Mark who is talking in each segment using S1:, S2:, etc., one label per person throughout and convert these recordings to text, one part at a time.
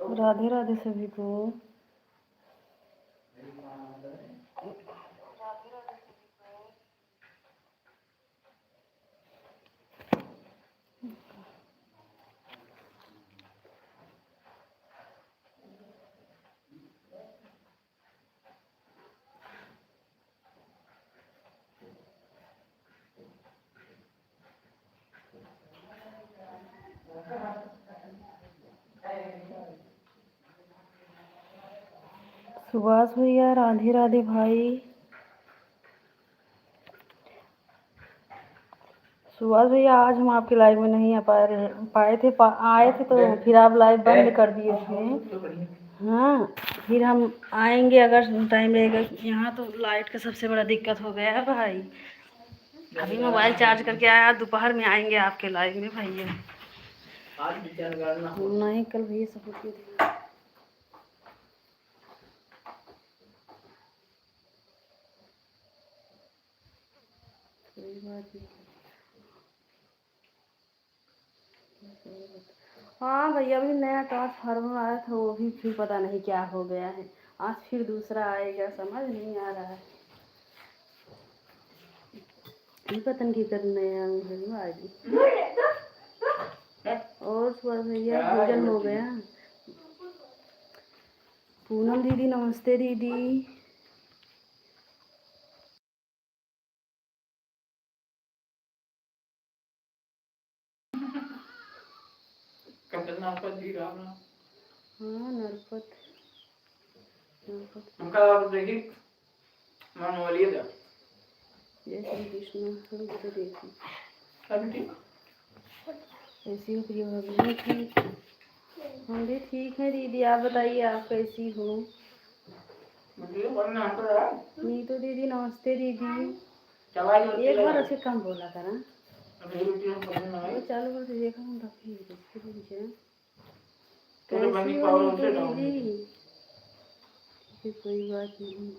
S1: राधे राधे सभी को। सुभाष भैया राधे राधे भाई। सुभाष भैया आज हम आपके लाइव में नहीं आ पाए थे आए थे तो फिर आप लाइव बंद कर दिए थे। हाँ, फिर हम आएंगे अगर टाइम रहेगा। यहाँ तो लाइट का सबसे बड़ा दिक्कत हो गया है भाई। अभी मोबाइल चार्ज करके आया, दोपहर में आएंगे आपके लाइव में भैया। नहीं, कल भैया सपोर्ट किए थे। कोई बात नहीं। हाँ भैया, अभी नया ट्रांसफार्मर आया था, वो भी फिर पता नहीं क्या हो गया है। आज फिर दूसरा आएगा, समझ नहीं आ रहा है। ये पता नहीं कर नया आएगी। और सुबह भैया भोजन हो गया? पूनम दीदी नमस्ते दीदी। हाँ नरपत देखी जय श्री कृष्ण। तो देखी ऐसी हो प्रिय भाभी। ठीक, हम भी ठीक है दीदी। आप बताइए, आप कैसी हो? नीतू दीदी नमस्ते दीदी। एक बार अच्छे कम बोला था ना, वो चालू कर देखा हम रखी कैसी हो नीतू दीदी? कोई बात नहीं।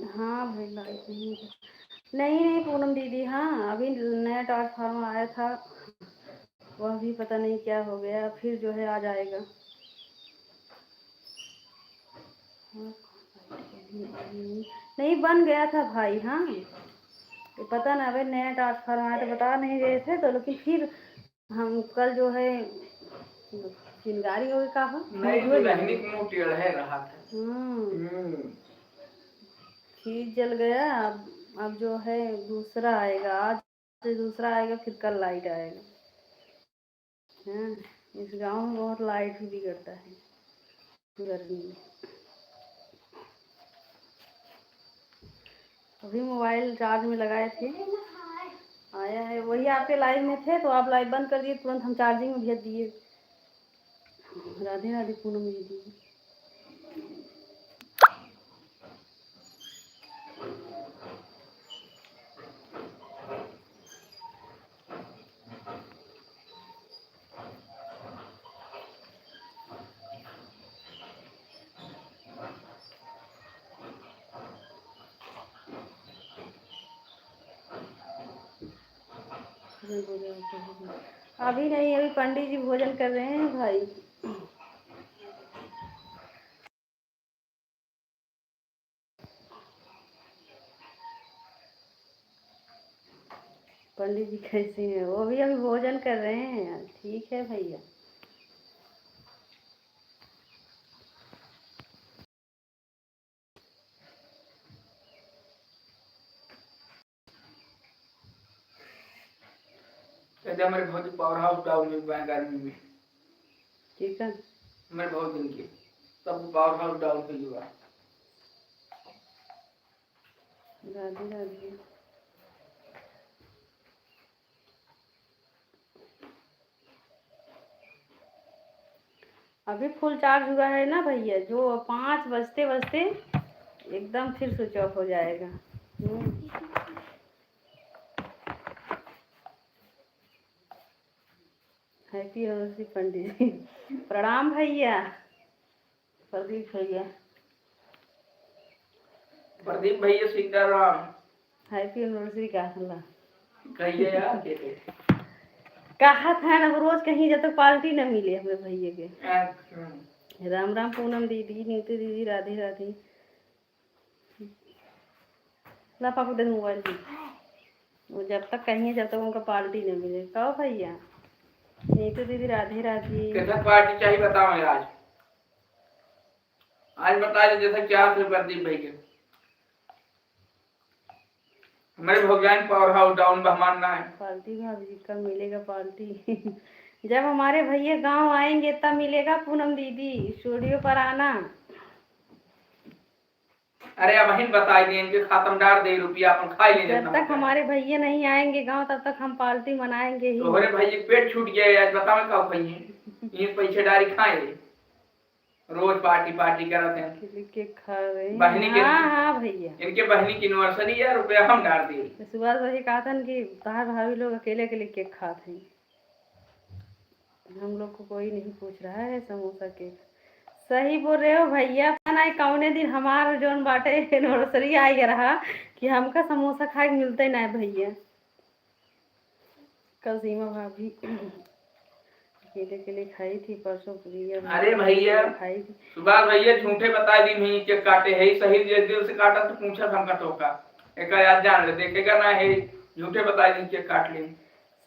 S1: हाँ भाई लाइट नहीं पूनम दीदी। हाँ, अभी नया ट्रांसफार्मर आया था, वह भी पता नहीं क्या हो गया, फिर जो है आ जाएगा। हाँ, नहीं बन गया था भाई। हाँ, ये पता ना, अभी नया ट्रांसफार्मर आया तो बता नहीं रहे थे तो, लेकिन फिर हम कल जो है चिंगारी हो गई कहा फिर जल गया। अब जो है दूसरा आएगा, आज से दूसरा आएगा, फिर कल लाइट आएगा। हाँ, इस गांव में बहुत लाइट भी बिगड़ता है गर्मी में। अभी मोबाइल चार्ज में लगाए थे, आया है। वही आपके लाइव में थे तो आप लाइव बंद कर दिए, तुरंत हम चार्जिंग में भेज दिए। राधे राधे पूनम दीदी। अभी नहीं, अभी पंडित जी भोजन कर रहे हैं भाई। पंडित जी कैसे हैं? वो भी अभी भोजन कर रहे हैं। ठीक है भैया। हमारे बहुत पावर हाउस डाउन हुआ है गर्मी में। ठीक है, मैं बहुत दिन की सब पावर हाउस डाउन हुआ। राधे राधे। अभी फुल चार्ज हुआ है ना भैया, जो 5 बजते बजते एकदम फिर स्विच ऑफ हो जाएगा। हैप्पी एनिवर्सरी पंडित जी। प्रणाम भैया। प्रदीप भैया। प्रदीप भैया सीताराम। हैप्पी एनिवर्सरी का हल्ला कहिए यार। कहा था ना रोज कहीं जब तक पार्टी न मिले हमें भैया के। राम राम पूनम दीदी, नीतू दीदी, राधे राधे। ला पापा दे मोबाइल दी। वो जब तक कहीं जब तक उनका पार्टी न मिले। कहो भैया, नीतू दीदी, राधे राधे।
S2: कैसा पार्टी चाहिए बताओ आज। आज बता दो जैसा क्या प्रदीप भाई के हमारे भोगान पावर हाउस डाउन बहमान ना है।
S1: पार्टी भाभी कब मिलेगा पार्टी? जब हमारे भैया गांव आएंगे तब मिलेगा पूनम दीदी, स्टूडियो पर आना।
S2: अरे अब वहीं बता दिए इनके खत्म डाल दे रुपया अपन खा ले।
S1: जब तक हमारे भैया नहीं आएंगे गांव तब तक हम पार्टी मनाएंगे ही।
S2: तो हमारे भैया पेट छूट गया आज बताओ का भैया ये पैसे डारी खाए रोज पार्टी पार्टी करते हैं
S1: के खा रहे
S2: बहनी के।
S1: हाँ भैया
S2: इनके बहनी की एनिवर्सरी है रुपया हम डाल दिए।
S1: सुबह वही कहा था कि तार भाभी लोग अकेले अकेले केक खाते हैं, हम लोग को कोई नहीं पूछ रहा है समोसा केक। सही बोल रहे हो भैया। ना कौने दिन हमार जोन बाटे एनिवर्सरी आई रहा कि हमका समोसा खाए मिलते ना भैया। कल सीमा भाभी अकेले के लिए खाई थी, परसों प्रिया।
S2: अरे भैया
S1: खाई थी
S2: सुबह भैया झूठे बता दी नहीं के काटे है सही दिल से काटा तो पूछा हमका टोका एक याद जान ले देखेगा ना है झूठे बता दी के काट ले।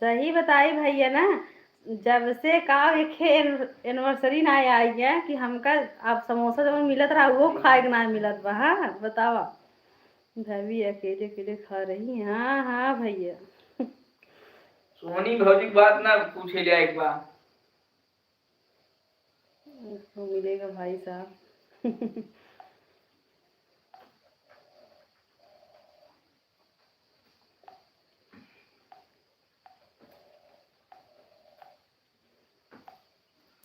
S1: सही बताई भैया ना, जब से का एक एनिवर्सरी ना आई है कि हमका अब समोसा जब मिलत रहा वो खाए ना मिलत बा। हाँ बतावा भाभी अकेले अकेले खा रही। हाँ हाँ भैया
S2: सोनी भौजी बात ना पूछे लिया एक बार
S1: तो मिलेगा भाई साहब।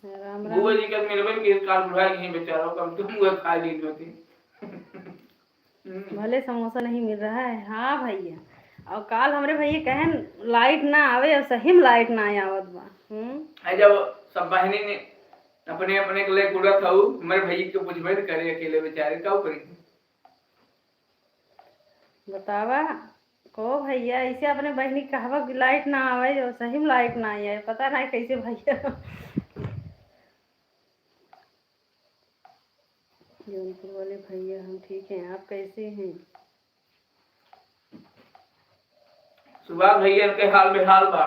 S1: राम राम
S2: बुआ जी का मिलबे के काल बुढ़ा नहीं बेचारा कम तुम वो खा ली होती।
S1: भले समोसा नहीं मिल रहा है। हाँ भैया और काल हमरे भैया कहन लाइट ना आवे और सही में लाइट ना आवत बा।
S2: जब सब बहनी ने अपने अपने के लिए कुड़ा था मेरे भैया के पूछबे करे अकेले बेचारे का करी
S1: बतावा को भैया ऐसे अपने बहनी कहवा कि लाइट ना आवे और सही में लाइट ना आए, पता नहीं कैसे भैया। जौनपुर वाले भैया हम ठीक हैं, आप कैसे हैं?
S2: सुबह भैया इनके हाल बेहाल बा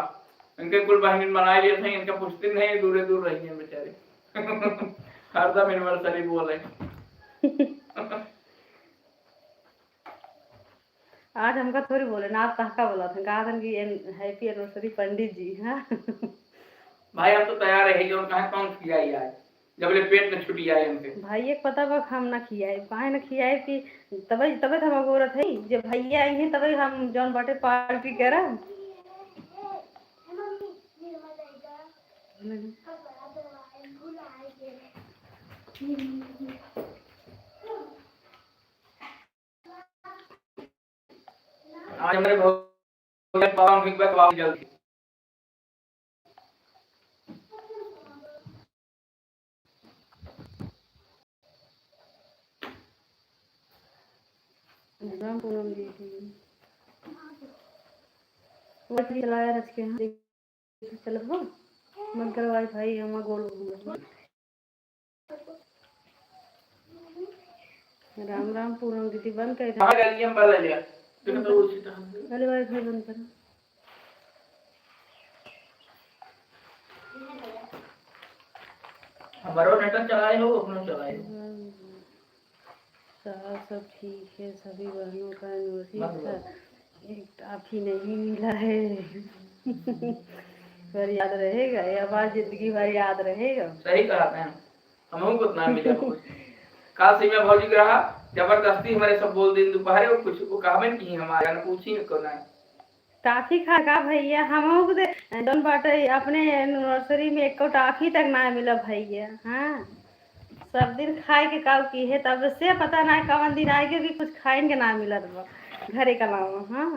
S2: इनके कुल बहन बनाए लिए थे इनका पूछते नहीं दूर दूर रही हैं बेचारे। हरदम एनिवर्सरी बोले।
S1: आज हमका थोड़ी बोले ना, आप कहका बोला था, कहा था कि हैप्पी एनिवर्सरी पंडित जी। हाँ
S2: भाई हम तो तैयार है जो कहा कौन खिलाई आज जब ले पेट में छुटी आए उनके
S1: भाई एक पता बा हम ना खियाए काहे ना खियाए कि तबे तबे हम अगोरत है जब भैया आई हैं तबे हम जौन बाटे पार्टी करब।
S2: आज हमारे भैया पावन की बात वाव जल्दी
S1: राम पूनम दीदी वाईफाई चलाया रच के। हाँ चलो हो मन करो वाईफाई हम गोल राम राम पूनम दीदी बंद कर
S2: कहां गई हम बदल लिया देखो तो उसी तरह
S1: अरे वाईफाई बंद करो।
S2: हमारो नेटवर्क चलाए हो अपना चलाए हो
S1: सब ठीक है, सभी बहनों का एनिवर्सरी था, एक टाफी नहीं मिला है। पर याद रहेगा ये बात जिंदगी भर याद रहेगा।
S2: सही कहा था हम को ना मिला कुछ काल से मैं भौजी रहा जबरदस्ती हमारे सब बोल दिन दोपहर को कुछ को कहबे की हमारे ना पूछी को ना
S1: टाफी खा का भैया हम को दोन बाटे अपने एनिवर्सरी में एक टाफी तक ना मिला भैया। हाँ सब दिन खाए के काव की है तब से पता ना कवन दिन आएगे भी कुछ खाएंगे ना मिलत बा घरे का लावा। हाँ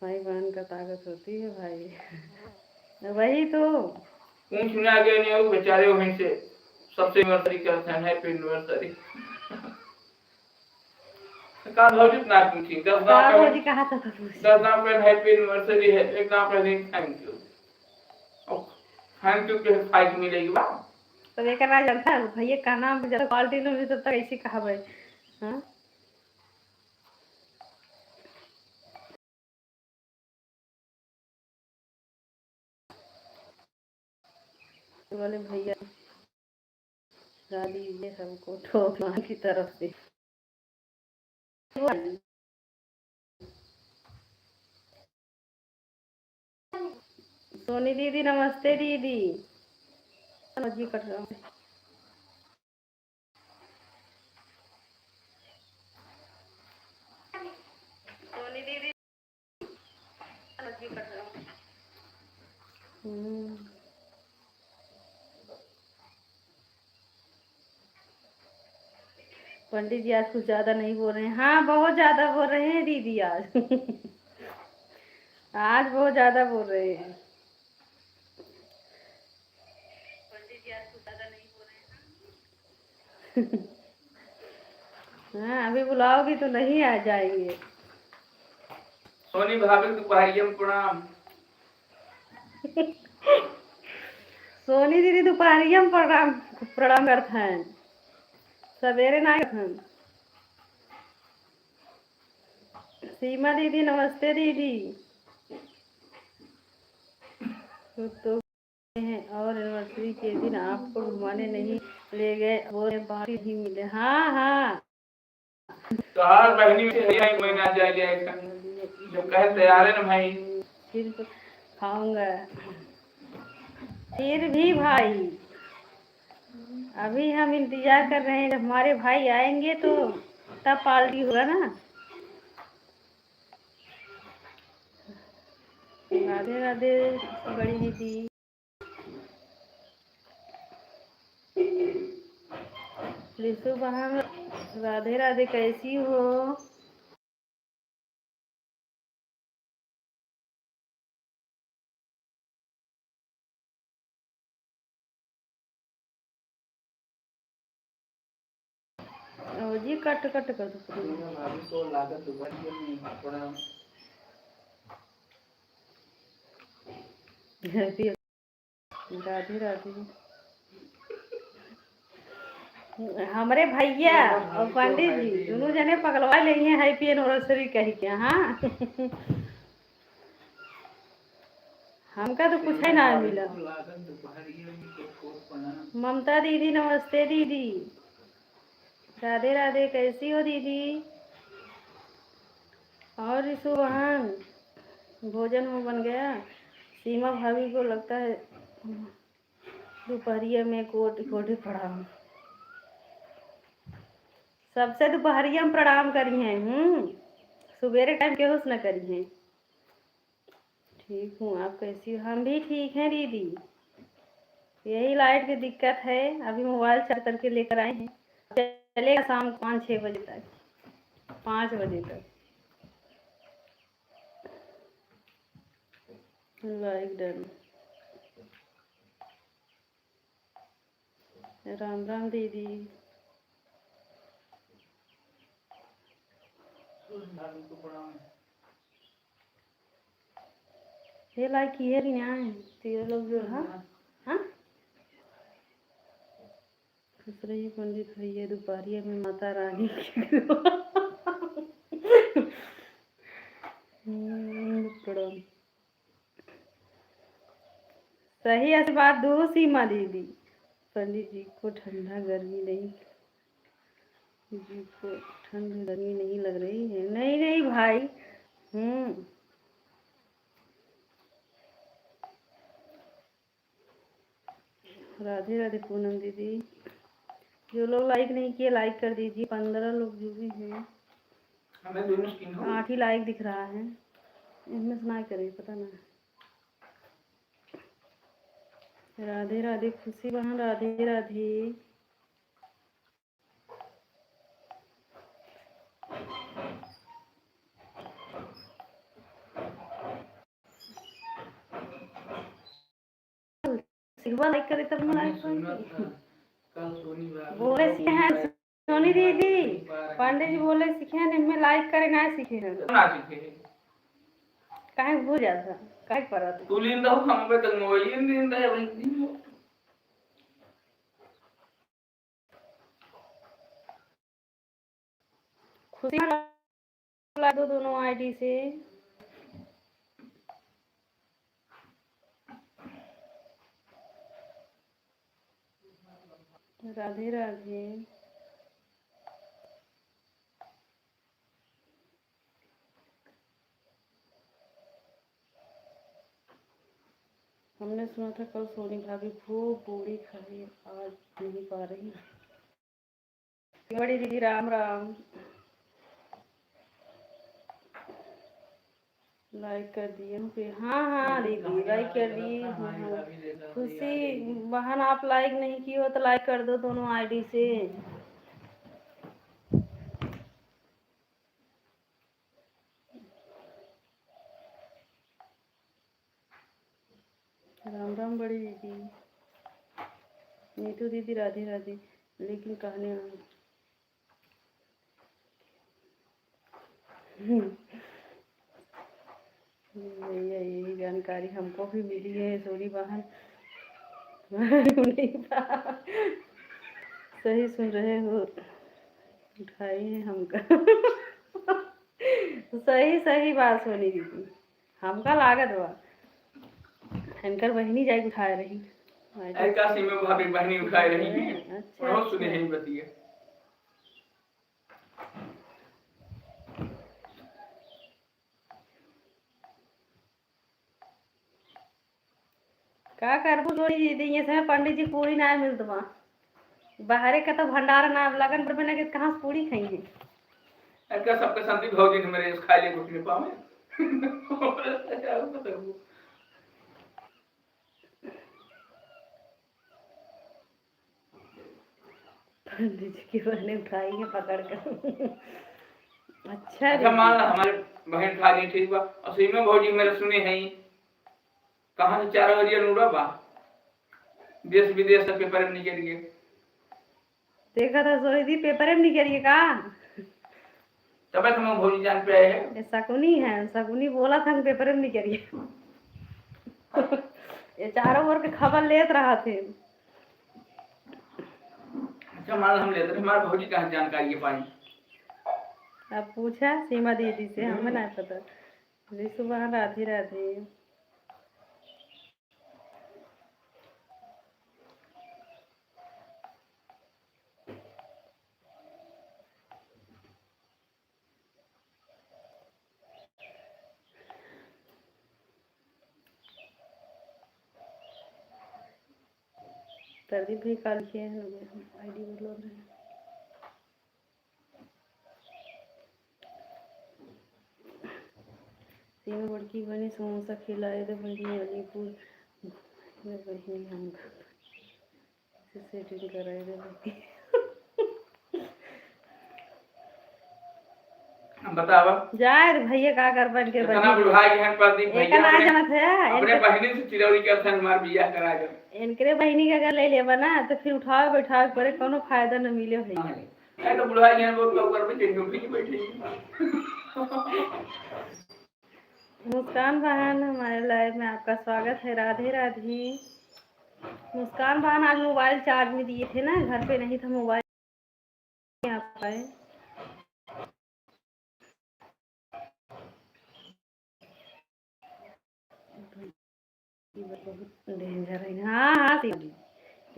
S1: भाई बहन का ताकत होती है भाई। वही तो
S2: कौन सुना गया नहीं हो बेचारे वहीं से सबसे एनिवर्सरी करते हैं हैप्पी एनिवर्सरी। कहाँ भौजी ना पूछी 10
S1: का
S2: नाम
S1: भौजी
S2: पे
S1: कहा था तो पूछ
S2: 10 नाम पे हैप्पी एनिवर्सरी है एक नाम पे थैंक यू थैंक यू के फाइट मिलेगी बा
S1: तो ये करना जानता है भैया का नाम जब क्वालिटी में भी तब तक ऐसे कहा भाई हाँ तो बोले भैया गाली ये हमको ठोकना की तरफ से सोनी दीदी नमस्ते दीदी जी कट रहा हूँ सोनी दीदी जी कट रहा हूँ पंडित जी आज कुछ ज्यादा नहीं बोल रहे हैं हाँ बहुत ज्यादा बोल रहे हैं दीदी आज आज बहुत ज्यादा बोल रहे हैं पंडित जी आज कुछ ज्यादा नहीं बोल रहे हैं हाँ अभी बुलाओगी तो नहीं आ जाएंगे
S2: सोनी भाभी को भाई प्रणाम
S1: सोनी दीदी दोपहरिया में प्रणाम प्रणाम करते हैं सवेरे ना करते हैं सीमा दीदी नमस्ते दीदी तो हैं और एनिवर्सरी के दिन आपको घुमाने नहीं ले गए वो बाहर ही मिले हाँ हाँ
S2: तो हर बहनी से भैया एक महीना जाए जाएगा जब कहे तैयार है ना भाई
S1: फिर तो खाऊंगा फिर भी भाई अभी हम इंतजार कर रहे हैं जब हमारे भाई आएंगे तो तब पार्टी होगा ना राधे राधे बड़ी दीदी लिसु बहन राधे राधे कैसी हो जी कट कट कर दो
S2: भाभी को लागत दुपहरिया में प्रणाम
S1: राधे राधे हमारे भैया और पंडित जी दोनों जने पगलवा ले हैं हैप्पी एनिवर्सरी कह के हाँ हमका तो कुछ है ना मिला ममता दीदी नमस्ते दीदी राधे राधे कैसी हो दीदी और रिशु बहन भोजन में बन गया सीमा भाभी को लगता है दोपहरिया में कोट कोटे पड़ा सबसे दोपहरिया में प्रणाम करी हैं सुबेरे टाइम के होश न करी हैं ठीक हूँ आप कैसी हो हम भी ठीक हैं दीदी यही लाइट की दिक्कत है अभी मोबाइल चार्ज करके लेकर आए हैं चलेगा शाम 5-6 बजे तक 5 बजे तक लाइक डन राम राम दीदी ये लाइक किए नहीं आए तेरे लोग जो हाँ हाँ दूसरे ही पंडित भैया दोपहरिया में माता रानी प्रणाम सही आशीर्वाद दो सीमा दीदी पंडित जी को ठंडा गर्मी नहीं जी को ठंड गर्मी नहीं लग रही है नहीं नहीं भाई राधे राधे पूनम दीदी जो लोग लाइक नहीं किए लाइक कर दीजिए 15 लोग जो भी हैं 8 ही लाइक दिख रहा है इसमें सुनाई करे पता ना राधे राधे खुशी बहन राधे राधे लाइक करे तब मैं लाइक बोले हैं सोनी दीदी पंडित जी बोले सीखे हैं इनमें लाइक करे ना सीखे हैं
S2: ना सीखे
S1: काहे भूल जाता काहे परत
S2: तू लीन रहो हम पे तक मोबाइल ही लीन रहे भाई
S1: खुशी ला दो दोनों आईडी से राधे राधे हमने सुना था कल सोनी भाभी खूब पूरी खाई आज नहीं पा रही बड़ी दीदी राम राम लाइक कर दिए पे हाँ हाँ दीदी लाइक कर दी खुशी बहन आप लाइक नहीं की हो तो लाइक कर दो दोनों आईडी से राम राम बड़ी दीदी नीतू दीदी राधे राधे लेकिन कहने भैया यही जानकारी हमको भी मिली है सोनी बहन नहीं सही सुन रहे हो उठाई है हमका सही सही बात सोनी दीदी हमका लागत बा इनकर बहनी जाके उठाए रही
S2: ऐसा सीमा भाभी बहनी उठाए रही है
S1: अच्छा
S2: बहुत सुने हैं बतिया
S1: का करबू सोनी दीदी ये समय पंडित जी पूरी ना मिलत बा बाहरे का तो भंडार ना लगन पर बना के कहां से पूरी खाएंगे
S2: ऐसा सबके संति भौजी ने मेरे खा लिए कुछ नहीं पावे
S1: पंडित जी की बहने उठाई है पकड़ कर अच्छा
S2: अच्छा मान ला हमारे बहन खा ली ठीक बा और सीमा भौजी मेरे सुने हैं कहां से 4 बजे नूरा बा देश विदेश के पेपर में निकल गए
S1: देखा था सोनी दी पेपर में निकल गया का
S2: तब तक हम भौजी जान पे आए हैं
S1: ये शकुनी है शकुनी बोला था पेपर में निकल गया ये चारों ओर के खबर लेत रहा थे
S2: अच्छा मान हम लेते हमारे भौजी कहां जानकारी है पाई
S1: अब पूछा सीमा दीदी से हमें नहीं पता जी सुबह राधे राधे प्रदीप भी कल किए हैं आईडी बोलो सीमा बड़की बनी समोसा खिलाए थे बहनी अलीपुर बहनी हम सेटिंग कराए थे बहनी
S2: बतावा
S1: जाए भैया का कर बन के
S2: इतना बुढ़ाई है प्रदीप भैया
S1: ना जाना था
S2: अपने बहनी से चिरौरी के संग मार बियाह करा कर
S1: इनके बहनी का अगर ले ले बना तो फिर उठाओ बैठाओ करे कोनो फायदा न मिले भैया
S2: है तो बुढ़ाई है वो तो ऊपर पे चिंटू भी बैठी
S1: मुस्कान बहन हमारे लाइव में आपका स्वागत है राधे राधे मुस्कान बहन आज मोबाइल चार्ज में दिए थे ना घर पे नहीं था मोबाइल आ पाए बहुत डेंजर है हाँ हाँ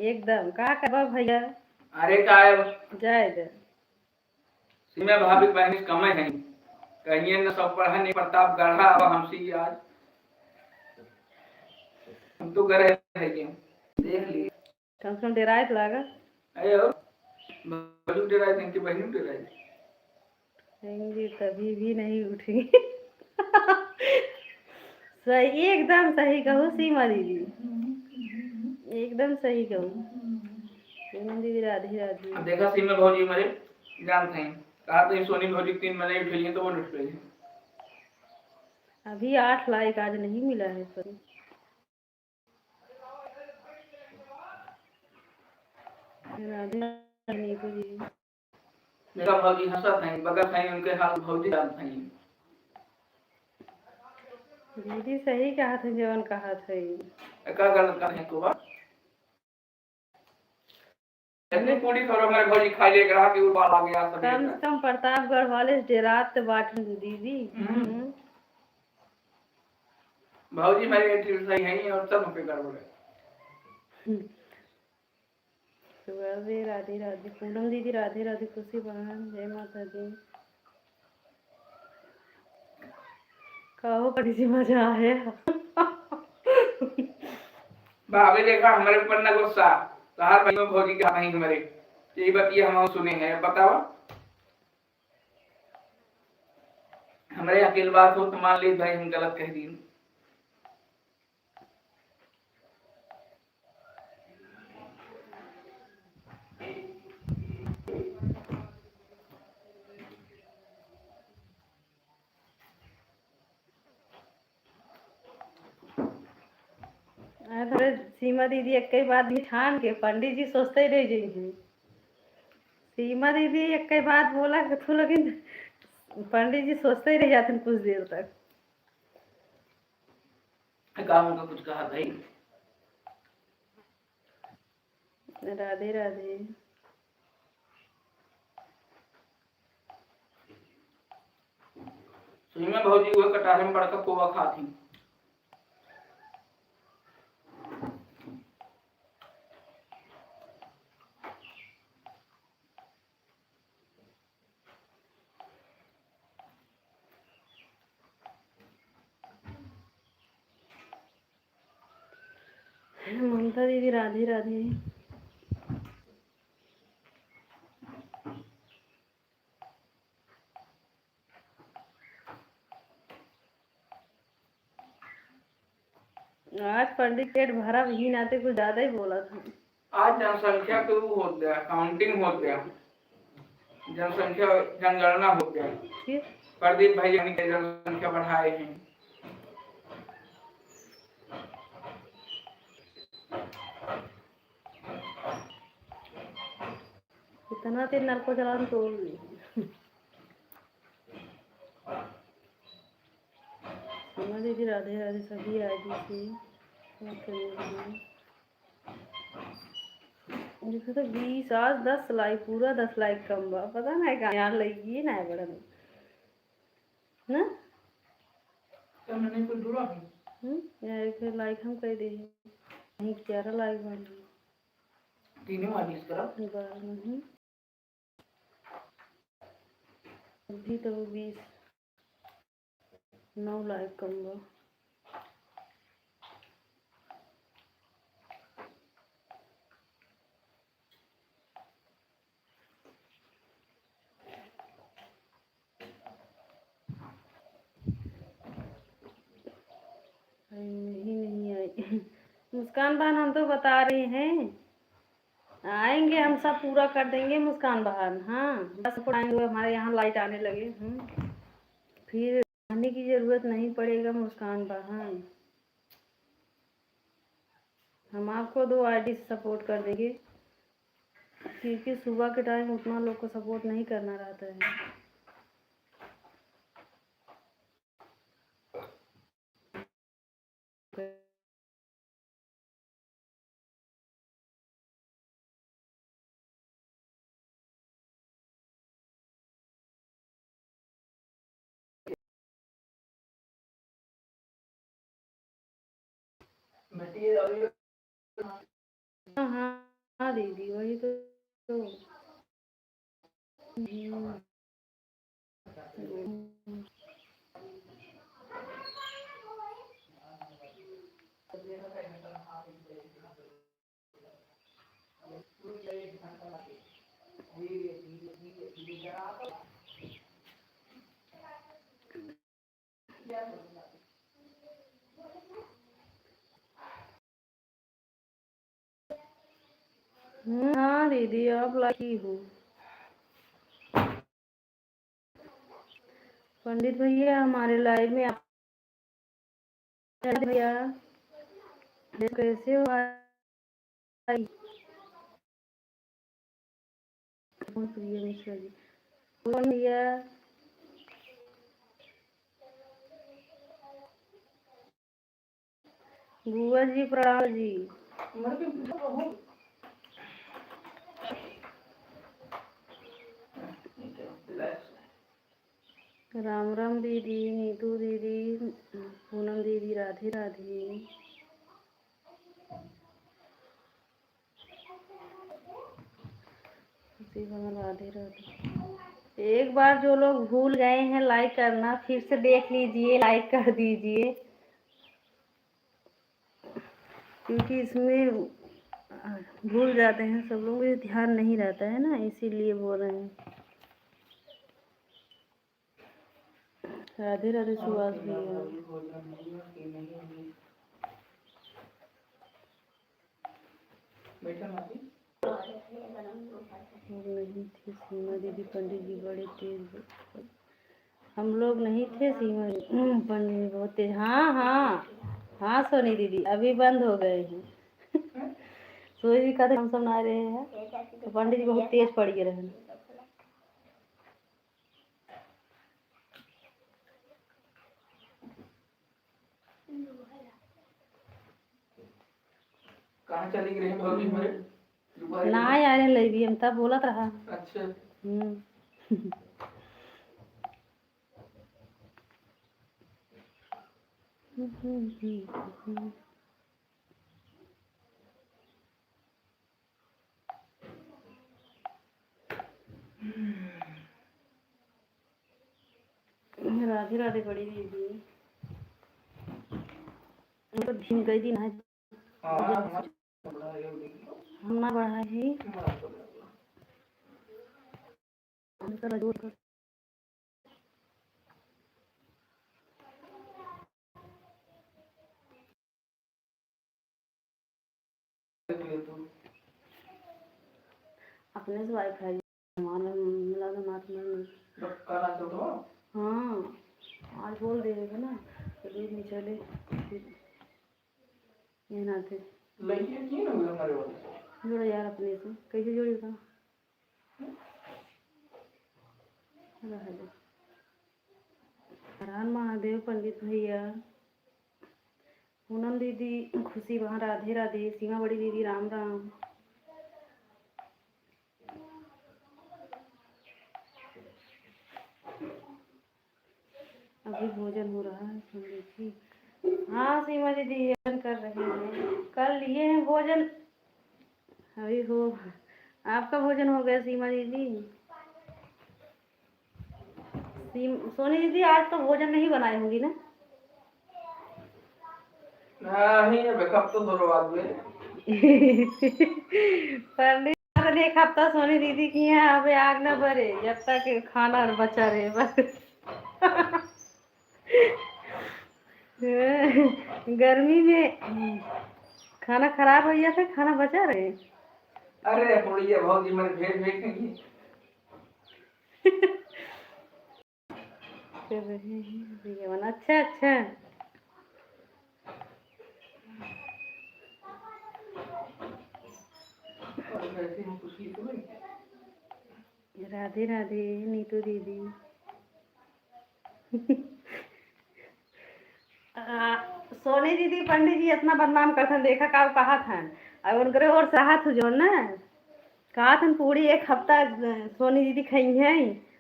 S1: एकदम का करबा भैया
S2: अरे काय
S1: जाए दे
S2: सीमा भाभी बहनी कम है कहिए न सब पढ़ा नहीं प्रताप गढ़ा अब हमसी आज हम तो करे है देख लिए
S1: कम से कम डेराए तो लागा
S2: अयो बजू डेराए थे कि बहनी डेराए
S1: रहेंगे तभी भी नहीं उठेंगे सही एकदम सही कहूँ सीमा दीदी एकदम सही कहूँ सीमा दीदी राधे राधे
S2: अब देखा सीमा भौजी मेरे जानते हैं कहा तो सोनी भौजी 3 महीने उठेगी तो वो उठ गई
S1: अभी 8 लाइक आज नहीं मिला है पर राधे नीतू जी
S2: मेरा भौजी हंसत हैं बगल हैं उनके हाल भौजी जानत हैं।
S1: दीदी सही कहा था जवन कहा था।
S2: का गलत कर है तो बात इतनी पूरी करो मेरे भौजी खाई ले रहा कि उबाल आ गया सब
S1: कम से कम प्रतापगढ़ वाले डेरात बाटन दीदी।
S2: भौजी मेरी एटीट्यूड सही है और सब पे गड़बड़ है।
S1: राधे राधे राधे पूनम दीदी राधे राधे खुशी बहन जय माता दी। कहो बड़ी सी मजा आया।
S2: भाभी देखा हमारे ऊपर ना गुस्सा तो हर भाई में भौजी का नहीं हमारे ये बतिया हम सुने हैं बताओ हमारे अकेले बात हो तो मान ली भाई हम गलत कह दी।
S1: अरे सीमा दीदी एक कई बात ठान के पंडित जी सोचते ही रह जाइए। सीमा दीदी एक कई बात बोला तो लेकिन पंडित जी सोचते ही रह जाते हैं कुछ देर तक।
S2: काम का कुछ कहा भाई।
S1: राधे राधे
S2: सीमा भौजी वो कटारे में पड़कर कोवा खाती
S1: ममता दीदी राधे राधे। आज पंडित पेट भरा भी नाते कुछ ज्यादा ही बोला था।
S2: आज जनसंख्या के वो हो गया काउंटिंग हो गया जनसंख्या जनगणना हो गया प्रदीप भाई यानी कि जनसंख्या बढ़ाए हैं।
S1: इतना तेज नल को चलान तोड़ ली। सीमा दीदी राधे राधे सभी आई थी देखो तो 20 आज 10 लाइक पूरा 10 लाइक कम बा पता नहीं कहाँ यार लगी ना बड़ा ना
S2: तो मैंने कोई दूरा
S1: यार एक लाइक हम कह दे नहीं 11 लाइक बन
S2: तीनों वाली इस तरफ
S1: अभी तो 20 9 लाइक कम बा। नहीं आई मुस्कान बहन हम तो बता रहे हैं आएंगे हम सब पूरा कर देंगे मुस्कान बहन। हाँ बस आएंगे हमारे यहाँ लाइट आने लगे फिर आने की जरूरत नहीं पड़ेगा मुस्कान बहन। हम आपको 2 आईडी से सपोर्ट कर देंगे क्योंकि सुबह के टाइम उतना लोग को सपोर्ट नहीं करना रहता है। हाँ हाँ दीदी वही तो हाँ दीदी अब लकी हूँ। पंडित भैया हमारे लाइव में आप भैया कैसे हो प्रिय मिश्रा जी कौन भैया? बुआ जी प्रणाम जी। राम राम दीदी, नीतू दीदी, पूनम दीदी, राधे राधे। राधे राधे। एक बार जो लोग भूल गए हैं लाइक करना, फिर से देख लीजिए, लाइक कर दीजिए, क्योंकि इसमें भूल जाते हैं सब लोग, ये ध्यान नहीं रहता है ना, इसीलिए बोल रहे हैं। राधे राधे सुभाष भैया। नहीं थे सीमा दीदी, पंडित जी बड़े तेज। हम लोग नहीं थे सीमा पंडित जी बहुत तेज। हाँ हाँ हाँ सोनी दीदी अभी बंद हो गए हैं। सोनी जी कहते हम सब ना रहे हैं तो पंडित जी बहुत तेज पड़ गए रहे।
S2: कहाँ चली गई भाभी हमारे?
S1: ना यार ले भी हम तब बोलत रहा।
S2: अच्छा।
S1: राधे राधे बड़ी दीदी। तो दिन गई दिन है। हम ना बढ़ा है। अपने से वाईफाई हमारा मिला तो नाथ में। हाँ आज बोल देगा ना तो दूध नहीं चले ये ना थे जोड़ा यार अपने से कैसे जोड़ी था। हरान महादेव पंडित भैया, पूनम दीदी, खुशी वहाँ, राधे राधे, सीमा बड़ी दीदी राम राम। अभी भोजन हो रहा है पंडित जी। हाँ सीमा दीदी भोजन कर रहे हैं, कर लिए हैं भोजन अभी हो। आपका भोजन हो गया सीमा दीदी? सोनी दीदी आज तो भोजन नहीं बनाई होगी ना?
S2: नहीं कब तो दोनों बात हुए।
S1: पंडित एक हफ्ता सोनी दीदी की है, अभी आग न भरे जब तक खाना बचा रहे बस। गर्मी में खाना खराब हो गया था, खाना बचा रहे।
S2: अरे थोड़ी है बहुत ही मेरे भेज भेजेंगे
S1: कर रहे हैं। अच्छा अच्छा राधे राधे नीतू दीदी। सोनी दीदी पंडित जी इतना बदनाम करते देखा का कहा था और उनके और साहत जो ना कहा था पूरी एक हफ्ता सोनी दीदी खाई है।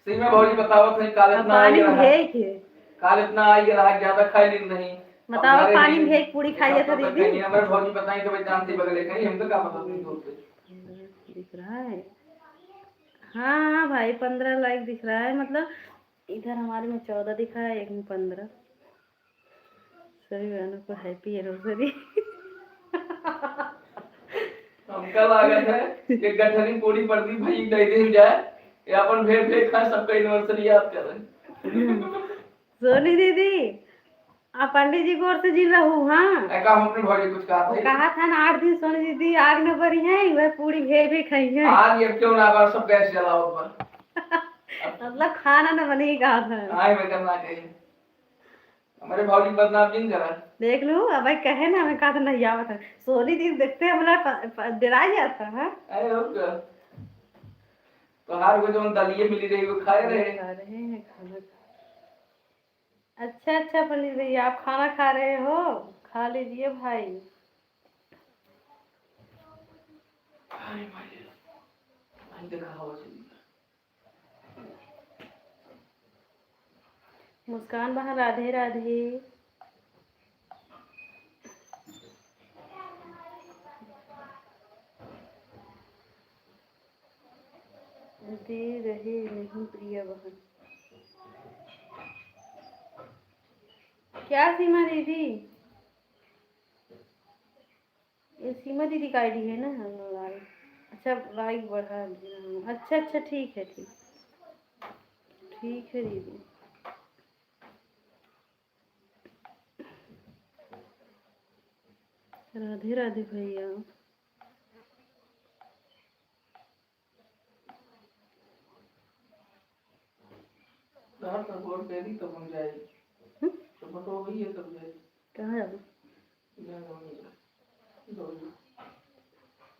S2: सीमा भौजी बताओ थे काल इतना
S1: पानी
S2: आई
S1: भेज
S2: काल इतना आई रहा ज्यादा खाई नहीं।
S1: बताओ पानी भेज पूरी खाई था दीदी।
S2: हमारे भौजी बताई तो जानती बगले कहीं हमको क्या पता
S1: दिख रहा है। हाँ हाँ भाई 15 लाइक दिख रहा है, मतलब इधर हमारे में 14 दिखा है, एक में 15। सभी बहनों को हैप्पी एनिवर्सरी।
S2: हमका लागत है कि गठरी पूरी पड़ती भाई दे दिन जाए या अपन भेड़ भेड़ खा सबका एनिवर्सरी याद कर रहे।
S1: सोनी दीदी आप पंडित जी को ओर से जी रहू। हाँ
S2: ऐका हमने भौजी कुछ
S1: कहा था ना 8 दिन सोनी दीदी आग न भरी है, वह पूरी भेड़ भी खाई है।
S2: आग ये क्यों ना बार सब गैस जलाओ पर
S1: मतलब खाना न बने ही कहा था।
S2: आए मैं करना चाहिए हमारे भौजी बदनाम जिन करा
S1: देख लू अब भाई कहे ना हमें कहा था नहीं आवत है सोनी दीदी देखते हमारा डरा जाता है।
S2: अरे ओके तो हार को जो दलिए मिली रही वो खाए रहे।
S1: खा रहे हैं खाना। अच्छा अच्छा पंडित भैया आप खाना खा रहे हो, खा लीजिए भाई।
S2: हाय भाई भाई देखा हवा चली।
S1: मुस्कान बहन राधे राधे। दे रहे नहीं प्रिया बहन। क्या सीमा दीदी? ये सीमा दीदी का आईडी है ना लाइक। अच्छा लाइक बढ़ा दिया। अच्छा अच्छा ठीक है ठीक है दीदी। राधे राधे भैया।
S2: दाल का गोल पेरी तो बन जाएगी। तो बतो वही है सब जाएगी।
S1: कहाँ जाना?
S2: दो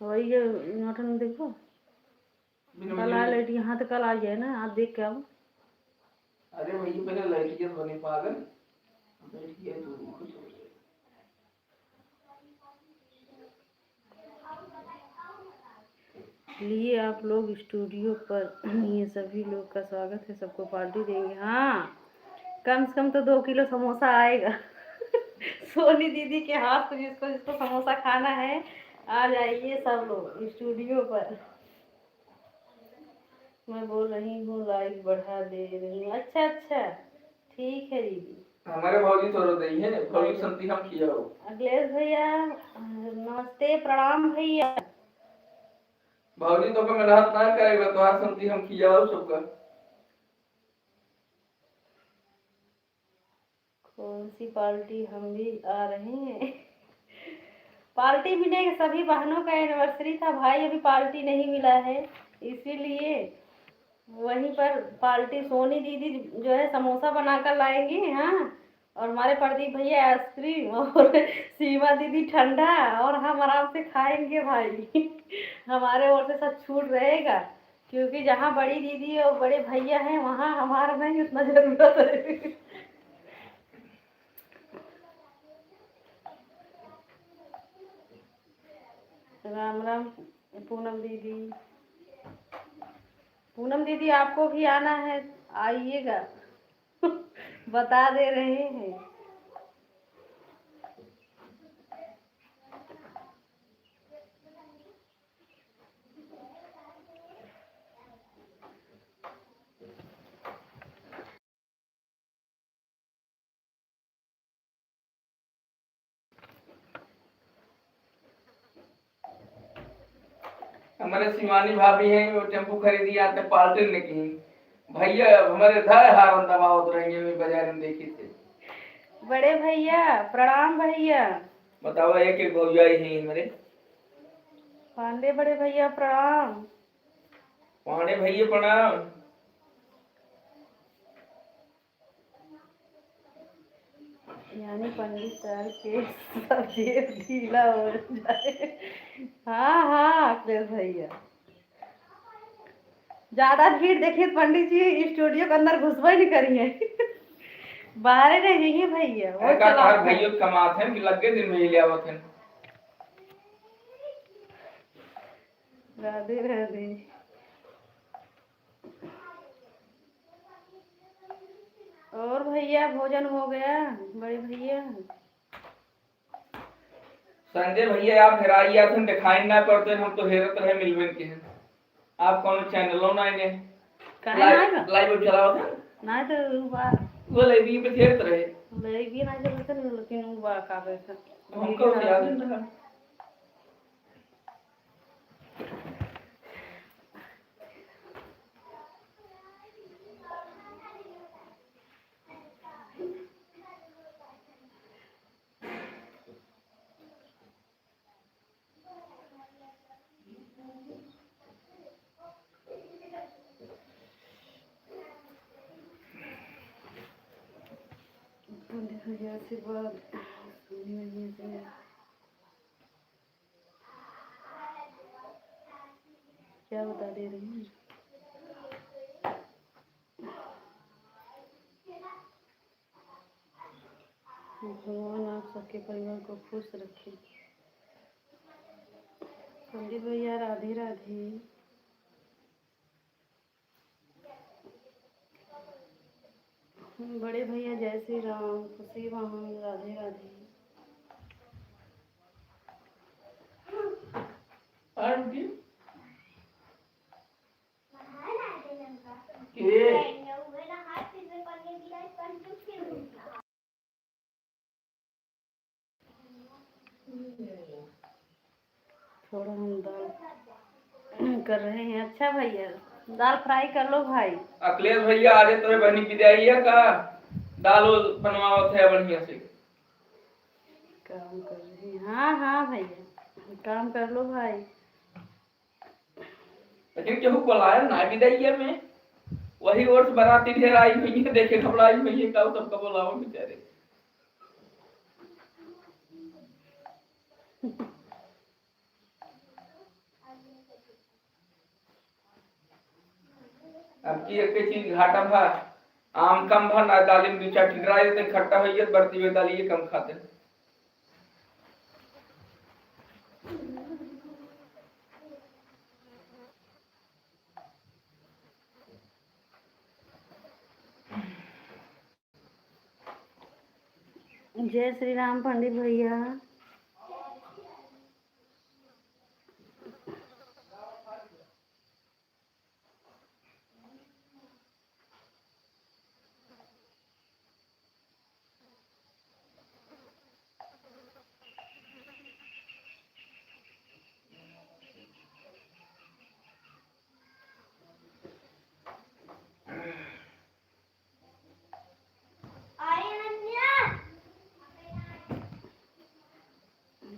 S1: वही है नौटन देखो। कल आ लेट यहाँ तो कल आ जाए ना, आप देख के आओ।
S2: अरे भैया पहले लाइट बने पागल बैठिए तो खुश हो जाए।
S1: लिए आप लोग स्टूडियो पर ये सभी लोग का स्वागत है, सबको पार्टी देंगे। हाँ कम से कम तो 2 किलो समोसा आएगा। सोनी दीदी के हाथ से जिसको जिसको समोसा खाना है आ जाइए सब लोग स्टूडियो पर। मैं बोल रही हूँ लाइक बढ़ा दे रही हूँ। अच्छा अच्छा ठीक है दीदी।
S2: हमारे भौजी तो रो रही है, भौजी संती हम किया हो।
S1: अखिलेश भैया नमस्ते प्रणाम भैया।
S2: भौजी तो को मेहनत ना करेगा तो आज संती हम किया हो सबका।
S1: कौन सी पार्टी? हम भी आ रहे हैं। पार्टी मिलेगा, सभी बहनों का एनिवर्सरी था भाई, अभी पार्टी नहीं मिला है इसीलिए वहीं पर पार्टी। सोनी दीदी जो है समोसा बनाकर लाएंगी। हाँ और हमारे प्रदीप भैया आइसक्रीम और सीमा दीदी ठंडा और हम आराम से खाएंगे भाई। हमारे ओर से सब छूट रहेगा क्योंकि जहाँ बड़ी दीदी और बड़े भैया हैं वहाँ हमारा नहीं उतना जरूरत है। राम राम पूनम दीदी। पूनम दीदी आपको भी आना है, आइएगा। बता दे रहे हैं।
S2: हमारे शिवानी भाभी हैं, वो टेम्पो खरीदी आते पार्टी ने की भैया हमारे धाय हारन दबावत रहेंगे मैं बाजार में देखी थे।
S1: बड़े भैया प्रणाम भैया।
S2: बताओ एक भौजा ही मेरे
S1: पांडे बड़े भैया प्रणाम।
S2: पांडे भैया प्रणाम।
S1: यानी पंडित साहब के सब जेब ढीला हो जाए। हाँ हाँ अखिलेश भैया ज्यादा भीड़ देखिए पंडित जी स्टूडियो के अंदर घुसबे नहीं करिए। बाहर रहिए भैया वो चला
S2: भैया कमाते हैं कि लगे दिन में ले आवत हैं।
S1: राधे राधे। और भैया भोजन हो गया? बड़े भैया
S2: संजय भैया आप फिर आइए आप दिखाई ना पड़ते हम तो हेरत रहे मिलवे के हैं। आप कौन चैनलों ना आएंगे लाइव चलाओ थे
S1: ना तो
S2: वो लाइव पे हेरत रहे
S1: ले भी ना चलते लेकिन वो बा का था
S2: हमको याद नहीं रहा।
S1: आशीर्वाद क्या बता दे रही हूँ। भगवान आप सबके परिवार को खुश रखे। पंडित भैया राधे राधे। बड़े भैया जय श्री राम, खुशी वाहन राधे राधे।
S2: आंटी
S1: थोड़ा हम दाल कर रहे हैं। अच्छा भैया दाल फ्राई कर लो भाई।
S2: अखिलेश भैया आज तो बनी विदाई का दाल बनवावत है बढ़िया से।
S1: काम कर रहे हैं। हाँ हाँ भैया काम कर लो भाई।
S2: लेकिन केहू बुलाया ना विदाई में, वही और से बाराती ढेर आई हुई है, देखे घबराई हुई है, कब सबका बुलाओ बेचारे। अब की एक चीज घाटा भा आम कम भा ना दालिम दू चार ठिकराए तो खट्टा होइए बरती हुए दालिए कम खाते।
S1: जय श्री राम पंडित भैया।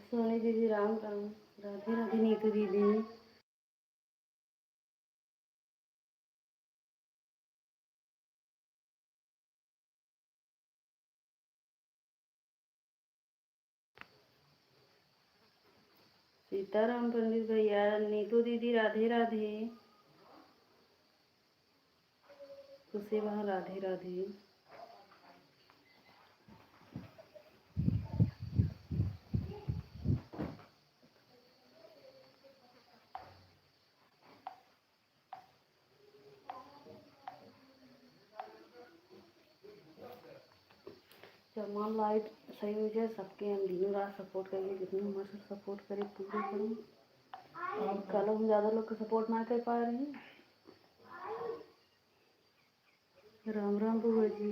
S1: सोनी दीदी राम राम। राधे राधे नीतू दीदी। सीताराम पंडित भैया। नीतू दीदी राधे राधे। खुशी वहाँ राधे राधे। जमान लाइट सही हो जाए सबके हम दिनों रात सपोर्ट करेंगे, जितने हमारे साथ सपोर्ट करे पूरे करें। कल हम ज़्यादा लोग का सपोर्ट ना कर पा रहे हैं। राम राम बुआ जी।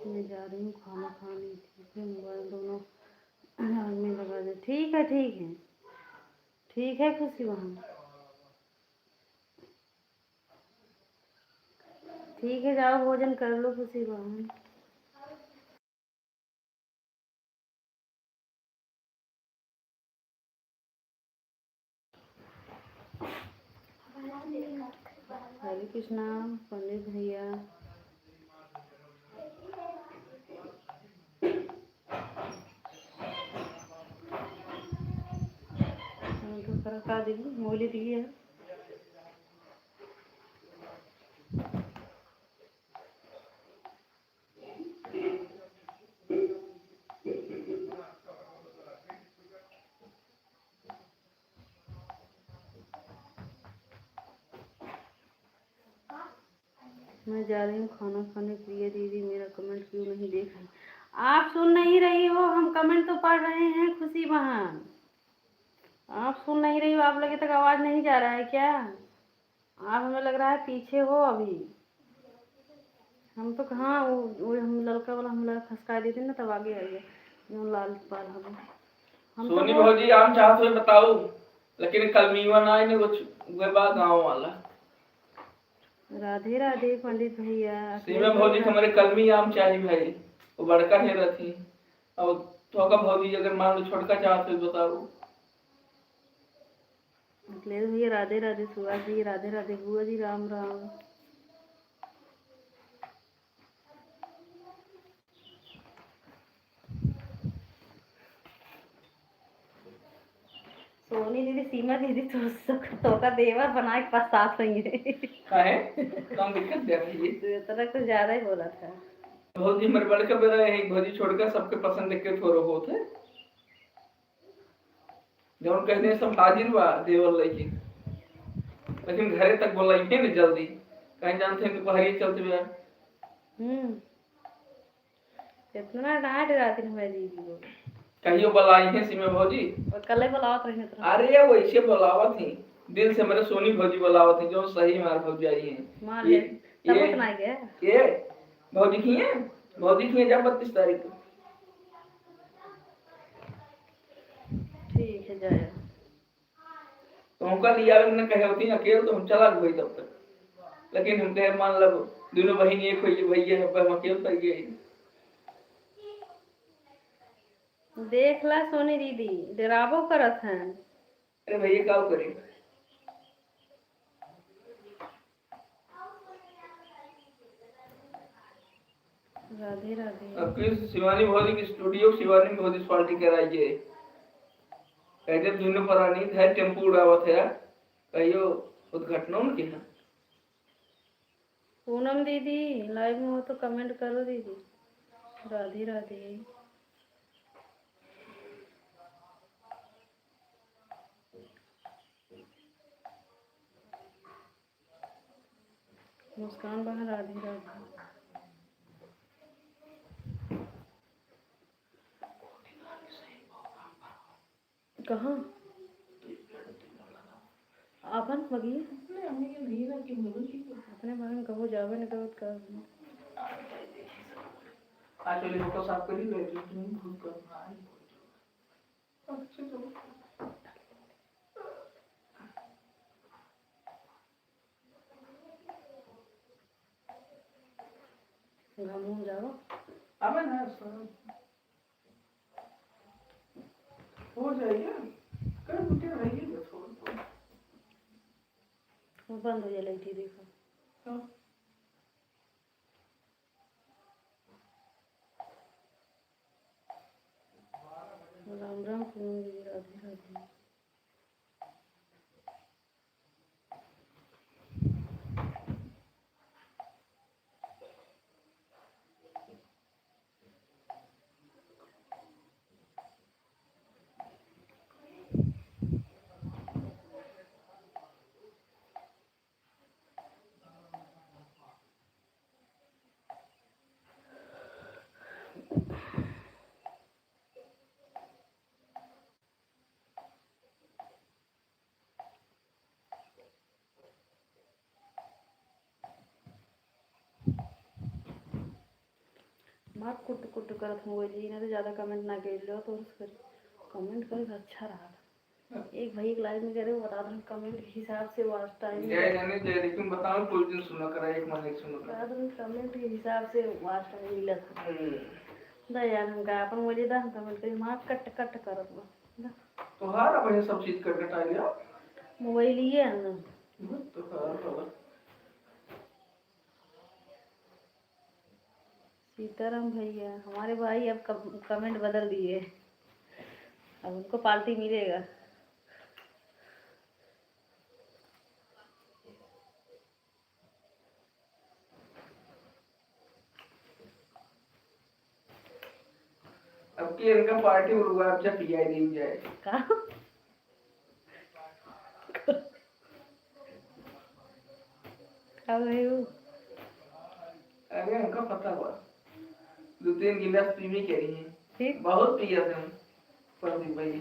S1: मैं जा रही हूँ खाना खाने। ठीक है मोबाइल दोनों हाथ में लगा दे। ठीक है ठीक है ठीक है खुशी वहाँ। ठीक है जाओ भोजन कर लो खुशी वहाँ। हरे कृष्णा पंडित भैया। तो सरका दीदी मोली दी है। मैं जा रही हूँ खाना खाने। प्रिय दीदी मेरा कमेंट क्यों नहीं देख रही? आप सुन नहीं रही हो, हम कमेंट तो पढ़ रहे हैं खुशी बहन। आप सुन नहीं रही हो, आप लगे तक आवाज़ नहीं जा रहा है क्या? आप हमें लग रहा है पीछे हो अभी। हम तो कहाँ वो हम लड़का वाला हम लगा खसका देते ना तब आगे आइए जो लाल पाल हम
S2: सोनी
S1: तो
S2: भौजी आम चाहत हो बताओ, लेकिन कल मीवा ना ने वो बा गांव वाला।
S1: राधे राधे पंडित भैया।
S2: सीमा भौजी हमारे कलमी आम चाहिए भाई, वो बड़का है रथी। और थोका भौजी अगर मान लो छोटका चाहते हो बताओ।
S1: अखिलेश भैया राधे राधे। सुभाष जी राधे राधे। बुआ जी राम राम। सोनी दीदी सीमा दीदी तो का देवर बना के पास साथ रही है।
S2: है कम दिक्कत दे रही है
S1: तो इतना कुछ ज्यादा ही बोला था।
S2: भौजी हमारे बड़का बेरा है भौजी छोड़कर सबके पसंद देख के थोड़ो होते जौन कहने सब हाजिर बा देवल लेकिन लेकिन घरे तक बोलाइए ना जल्दी कहीं जानते हैं दोपहरी चलते हुए
S1: इतना डांट गाती है मेरी दीदी को
S2: कहियो बुलाई है सिमे भौजी
S1: और कल ही बुलावत रही तो
S2: अरे वैसे बुलावत थी दिल से मेरे सोनी भौजी बुलावत थी जो सही मार भौजी आई है
S1: मान ले तब उतना गया
S2: ये भौजी की है जब 32 तारीख को
S1: ठीक है जाए
S2: तो उनका लिया ने कहे होती अकेले तो हम चला गए तब तक लेकिन हम कहे मान लो दोनों बहन एक हुई भैया है पर हम अकेले तक गए
S1: देख ला सोनी दीदी डरावो करत हैं
S2: अरे भैया क्या करें
S1: राधे राधे
S2: अब किस शिवानी भौजी की स्टूडियो शिवानी भौजी पार्टी कराई है कहते दोनों परानी है टेम्पू उड़ावत है कहियो उद्घटना की है
S1: पूनम दीदी लाइव में हो तो कमेंट करो दीदी राधे राधे मुस्कान बहन राधे राधे कहाँ अपन मगी अपने बहन कहो जावे न कहो कर
S2: आज चलिए फोटो साफ करी ले तुम खुद करना है अच्छा चलो
S1: घूम जाओ
S2: अब ना हो जाएगा कर मुझे रहेगी थोड़ा
S1: वो बंद हो जाए लाइट देखो
S2: हाँ
S1: राम राम पूनम दीदी राधे राधे मार कुट कुट करत हो जी ना तो ज़्यादा कमेंट ना कर लो तो उसका कमेंट करे तो अच्छा रहा एक भाई एक लाइव में करे वो बता दो कमेंट के हिसाब से वॉच टाइम
S2: जय जाने जय लेकिन बताओ कुछ दिन सुना करा एक महीने सुना करा
S1: बता दो कमेंट के हिसाब से वॉच टाइम मिला था दया हम का अपन मुझे दा कमेंट कर मार कट कट करत बा
S2: तो हार अब ये सब चीज कर कटा लिया
S1: मोबाइल लिए है ना
S2: तो हार
S1: सीताराम भैया हमारे भाई अब कमेंट बदल दिए अब उनको पार्टी मिलेगा
S2: अब की इनका पार्टी उड़वा अब जब पिया दी जाए
S1: का भाई
S2: अरे इनका पता हुआ 2-3 गिलास पीवी कह रही है
S1: ठीक
S2: बहुत पिया थे प्रदीप भाई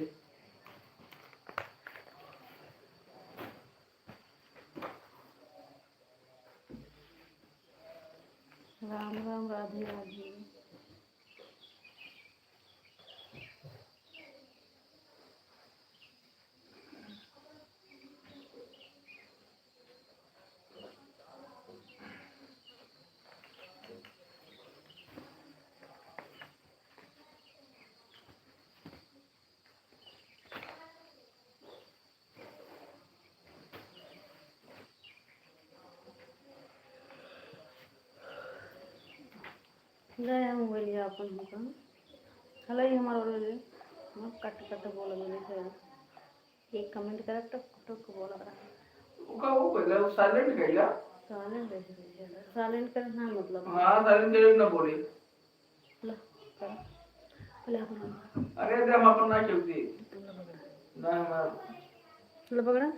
S1: राम राम राधे राधे जय हम बोलिए अपन होगा हलो ये हमारा बोले हम कट कट बोल बोले थे एक कमेंट कर टक बोल रहा
S2: उका वो पहले साइलेंट गईला
S1: साइलेंट कर ना मतलब
S2: हां साइलेंट करे ना बोले
S1: पहले अपन
S2: अरे दे हम अपन ना चलती ना हमारा
S1: पकड़ा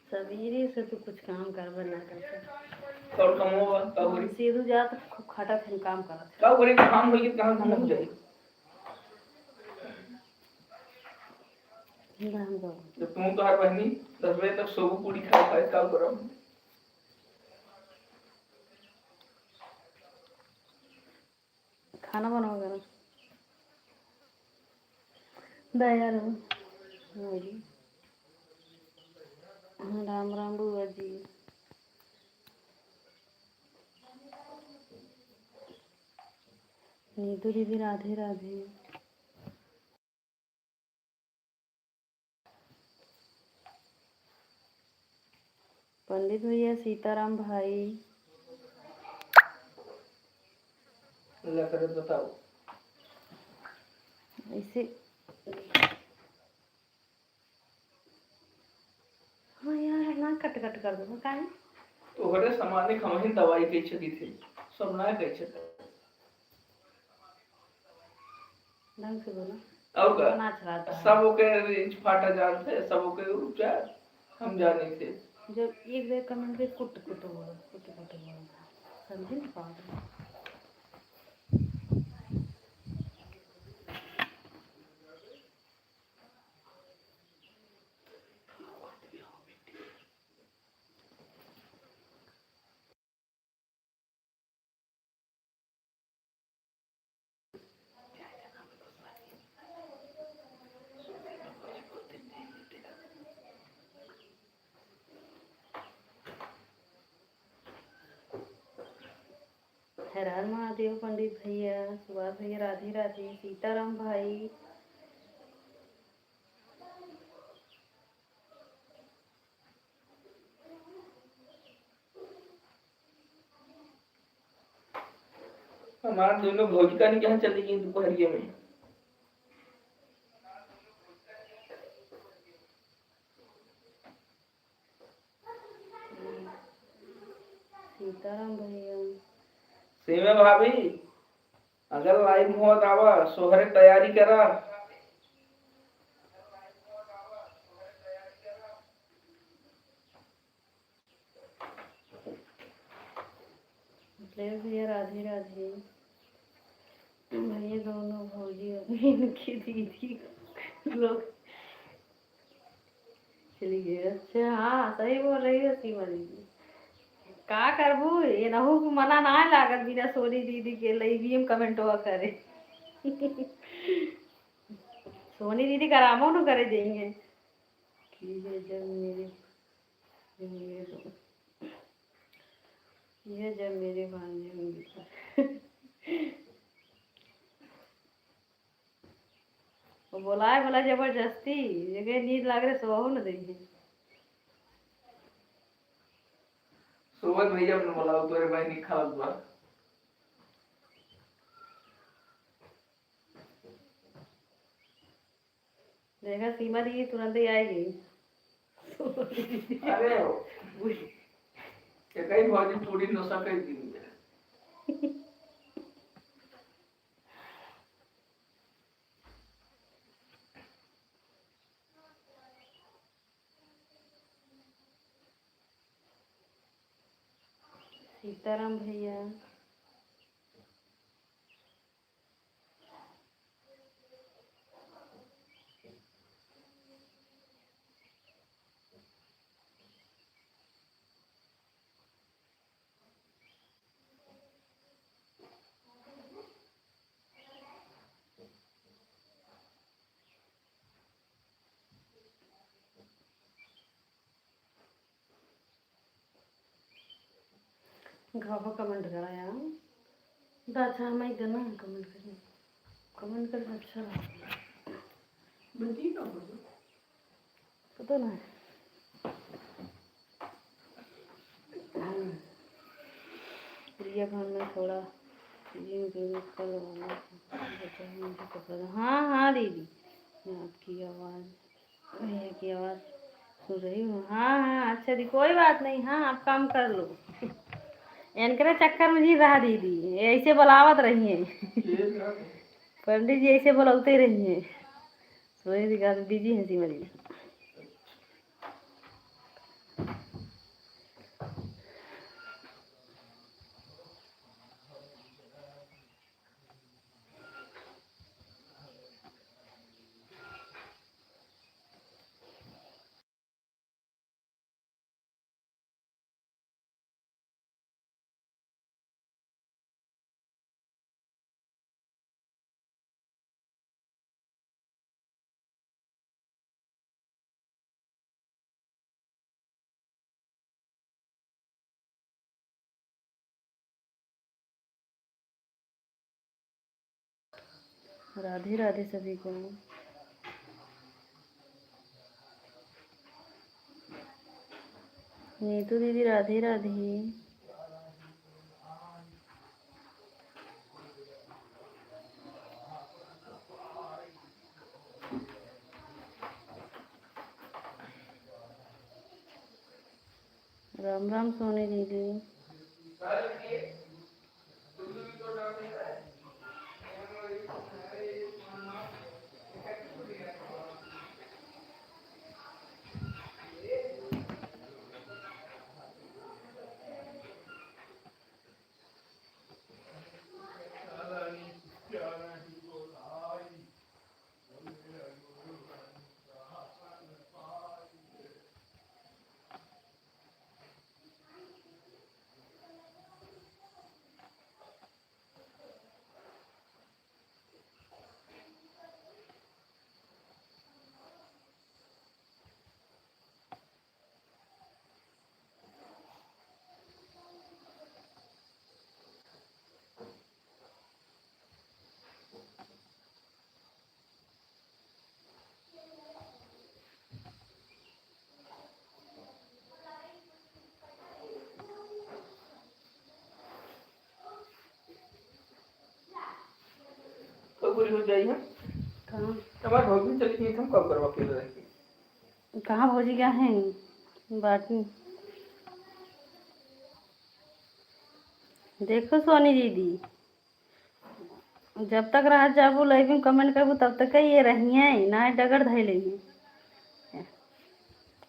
S1: सवेरे से तो कुछ काम करबे ना करते
S2: और कम होगा कब करी
S1: सीधू जा तो खूब खटा फिर काम करत
S2: कब करी काम होगी कहाँ घूम हो जाए
S1: हम तो
S2: जब तुम तो हर बहनी 10 बजे तक सोबो पूरी खा खाए कब करो
S1: खाना बनाओगे ना दया जी राम राम बुआ जी नीतू दीदी राधे राधे पंडित भैया सीताराम भाई
S2: अल्लाह करे बताओ
S1: ऐसे हाँ यार ना कट कट कर दो का है
S2: तो हरे सामान्य खमही दवाई के छकी थी सब ना के छक
S1: ढंग से बोलो
S2: और का
S1: नाच रहा था
S2: सब के रिंच फाटा जानते सब के उपचार हम जाने थे
S1: जब एक बार कमेंट पे कुट कुट बोलो समझे ना पागल हर हर महादेव पंडित भैया सुभाष भैया राधे राधे सीताराम भाई
S2: हमारा दोनों भौजी का निकाह चली गई दोपहरिए में
S1: सीताराम भैया
S2: सीमा भाभी अगर लाइव हुआ दावा सोहरे तैयारी करा
S1: भैया राधे राधे भैया दोनों भौजी इनकी दीदी लोग चली गई अच्छा हाँ सही बोल रही हो सीमा दीदी का करबू ये नहू को मना ना लागत बिना सोनी दीदी के लाइव कमेंट हुआ करे सोनी दीदी करामो न करे देंगे कीजिए जब मेरे ये जब मेरे भांजे होंगे वो बोला जबरदस्ती जगह नींद लाग रहे सोओ न देंगे
S2: सुबह भैया ने बोला तोरे भाई नहीं खा हुआ
S1: देखा सीमा दी तुरंत ही आएगी
S2: अरे ये कई भौजी पूरी नशा कर दी
S1: सीताराम भैया घाव कमेंट करा यार अच्छा मैं इतना कमेंट कर अच्छा
S2: बंदी का
S1: पता ना प्रिया खान में थोड़ा जी दीदी कल वाला बचा है मुझे पता। हाँ हाँ दीदी, मैं आपकी आवाज़, भैया की आवाज़ सुन रही हूँ। हाँ हाँ अच्छा दी, कोई बात नहीं। हाँ आप काम कर लो। इनके चक्कर में जी रहा दीदी, ऐसे बुलावत रहिए। पंडित जी ऐसे बुलाते रहिए। सोए दिखा बिजी हंसी मरी। राधे राधे सभी को। नीतू दीदी राधे राधे। राम राम सोनी दीदी।
S2: पूरी हो जाई है।
S1: कहाँ
S2: हमार भौजी चली गई, हम कब करवा के रहे।
S1: कहाँ भौजी क्या हैं बाटी। देखो सोनी दीदी, जब तक रह जाबू लाइव कमेंट करबू तब तक ये रही है ना डगर धै लेंगे।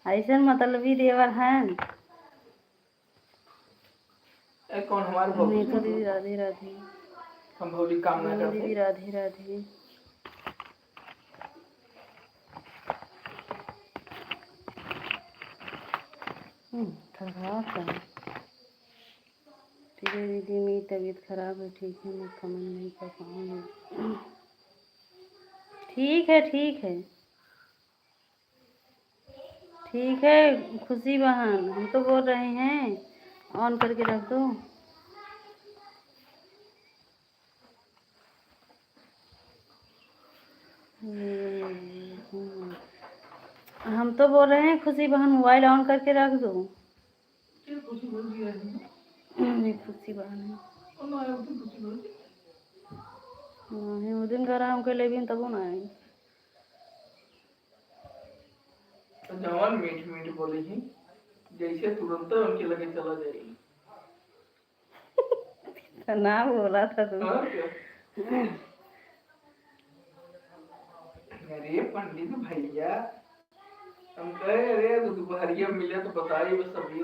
S1: ऐसे मतलबी देवर हैं।
S2: कौन हमारे भौजी
S1: नीतू दीदी राधे राधे।
S2: हम भौजी काम ना करते।
S1: दीदी राधे राधे। खराब है दीदी, मेरी तबीयत खराब है। ठीक है, मैं कमेंट नहीं कर पाऊँगी। ठीक है ठीक है ठीक है खुशी बहन, हम तो बोल रहे हैं ऑन करके रख दो। हम तो बोल रहे हैं खुशी बहन मोबाइल ऑन करके रख दो। खुशी बहन है नहीं, वो दिन घर हमके लेबिन तब ना आई।
S2: जवान मीठ मीठ बोली ही, जैसे तुरंत उनके लगे चला जाएगी।
S1: ना बोला था तू।
S2: अरे पंडित भैया, हम कहे अरे तो दोपहरिया मिले तो बताइए बस सब्जी।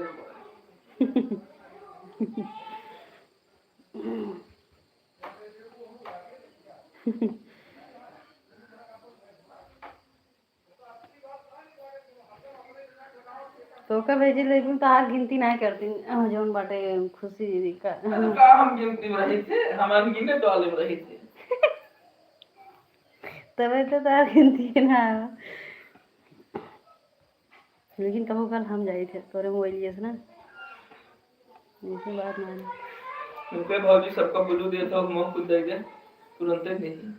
S2: तो का भेजी लेकिन तार गिनती नहीं करती जोन बाटे खुशी दीदी का। का हम गिनती में रही थे, हमारे गिने तो आले में रही थे। तबे तो तार गिनती है ना। लेकिन कबो कल हम जाए थे तोरे मोबाइल से ना, ऐसी बात ना है। उनके भौजी सबका बुलू दिया था, मुंह खुद दे गए तुरंत ही नहीं।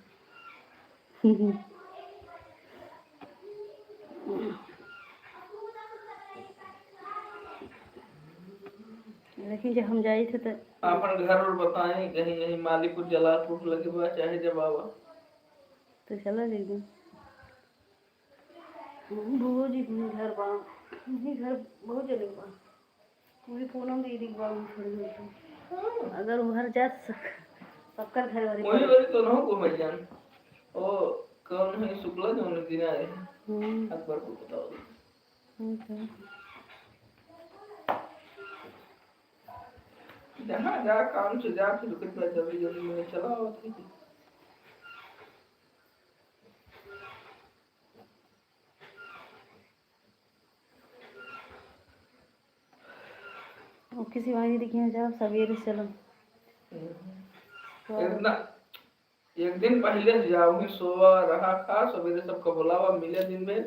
S2: लेकिन जब हम जाए थे तो
S3: अपन घर और बताएं कहीं कहीं मालीपुर जलालपुर लगे हुआ चाहे जब आवा
S2: तो चलो एक दिन बुआ जी भी घर बा नहीं घर बहुत जगह बा पूरी पूनम दीदी के बाबू छोड़ गए अगर वो घर जा सबका घर वाले
S3: वही वाली तो ना को मैजान ओ कौन है शुक्ला जो उन दिन आए हैं अकबर को बताओ जहाँ जा काम से जा फिर कितना जल्दी जल्दी में चला होती थी
S2: और किसी वहाँ दिखे जाओ सवेरे चलो
S3: इतना एक दिन पहले से जाऊंगी सोवा रहा खा सवेरे सबको बुलावा मिले दिन में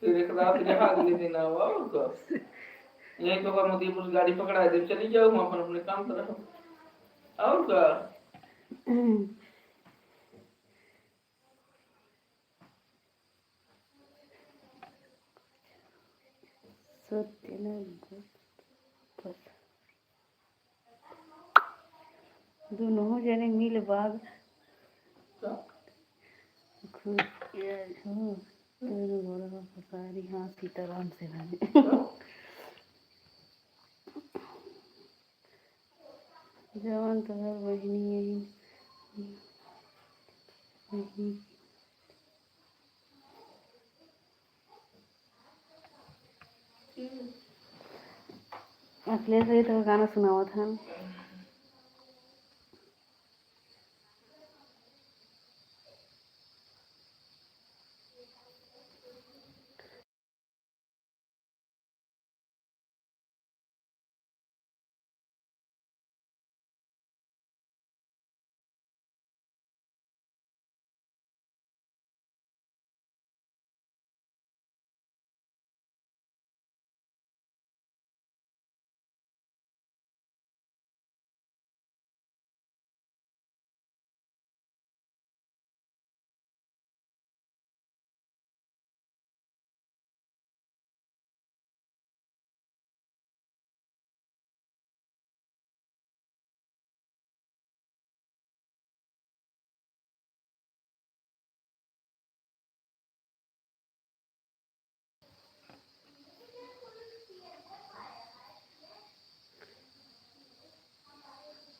S3: फिर एक रात यहाँ अगले दिन आवा और का यही तो का मोदीपुर गाड़ी पकड़ा दे चली जाओ हम अपन अपने काम कर रहा और का
S2: सत्य न दोनों जने मिल बाग खुद दोनों बोला पसारी हाँ सीताराम से बने जवान तो है बहनी यही अखिलेश भाई तो गाना सुनावा था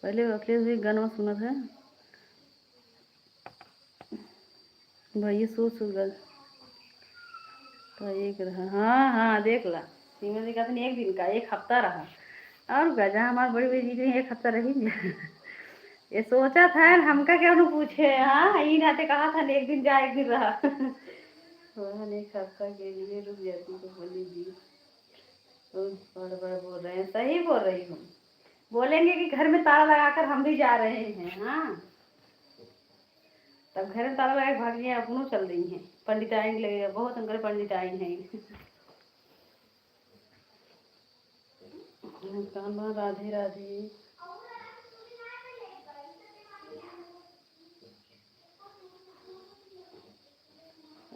S2: पहले अखिलेश भाई गाना सुना था भैया सोच गल तो एक रहा हाँ हाँ देख ला सीमा जी कहते एक दिन का एक हफ्ता रहा और गजा हमारी बड़ी बेटी जी एक हफ्ता रही ये सोचा था हमका क्या उन्हें पूछे हाँ ये नाते कहा था एक दिन जा एक दिन रहा वह एक हफ्ता के लिए रुक जाती तो बोली जी बड़ा बोल रहे हैं सही बोल रही हूँ बोलेंगे कि घर में ताला लगाकर हम भी जा रहे हैं हाँ तब घर में ताला लगा के भाग गया अपनों चल रही हैं पंडित आएंगे लगेगा बहुत अंकर पंडित आए हैं कान्हा राधे राधे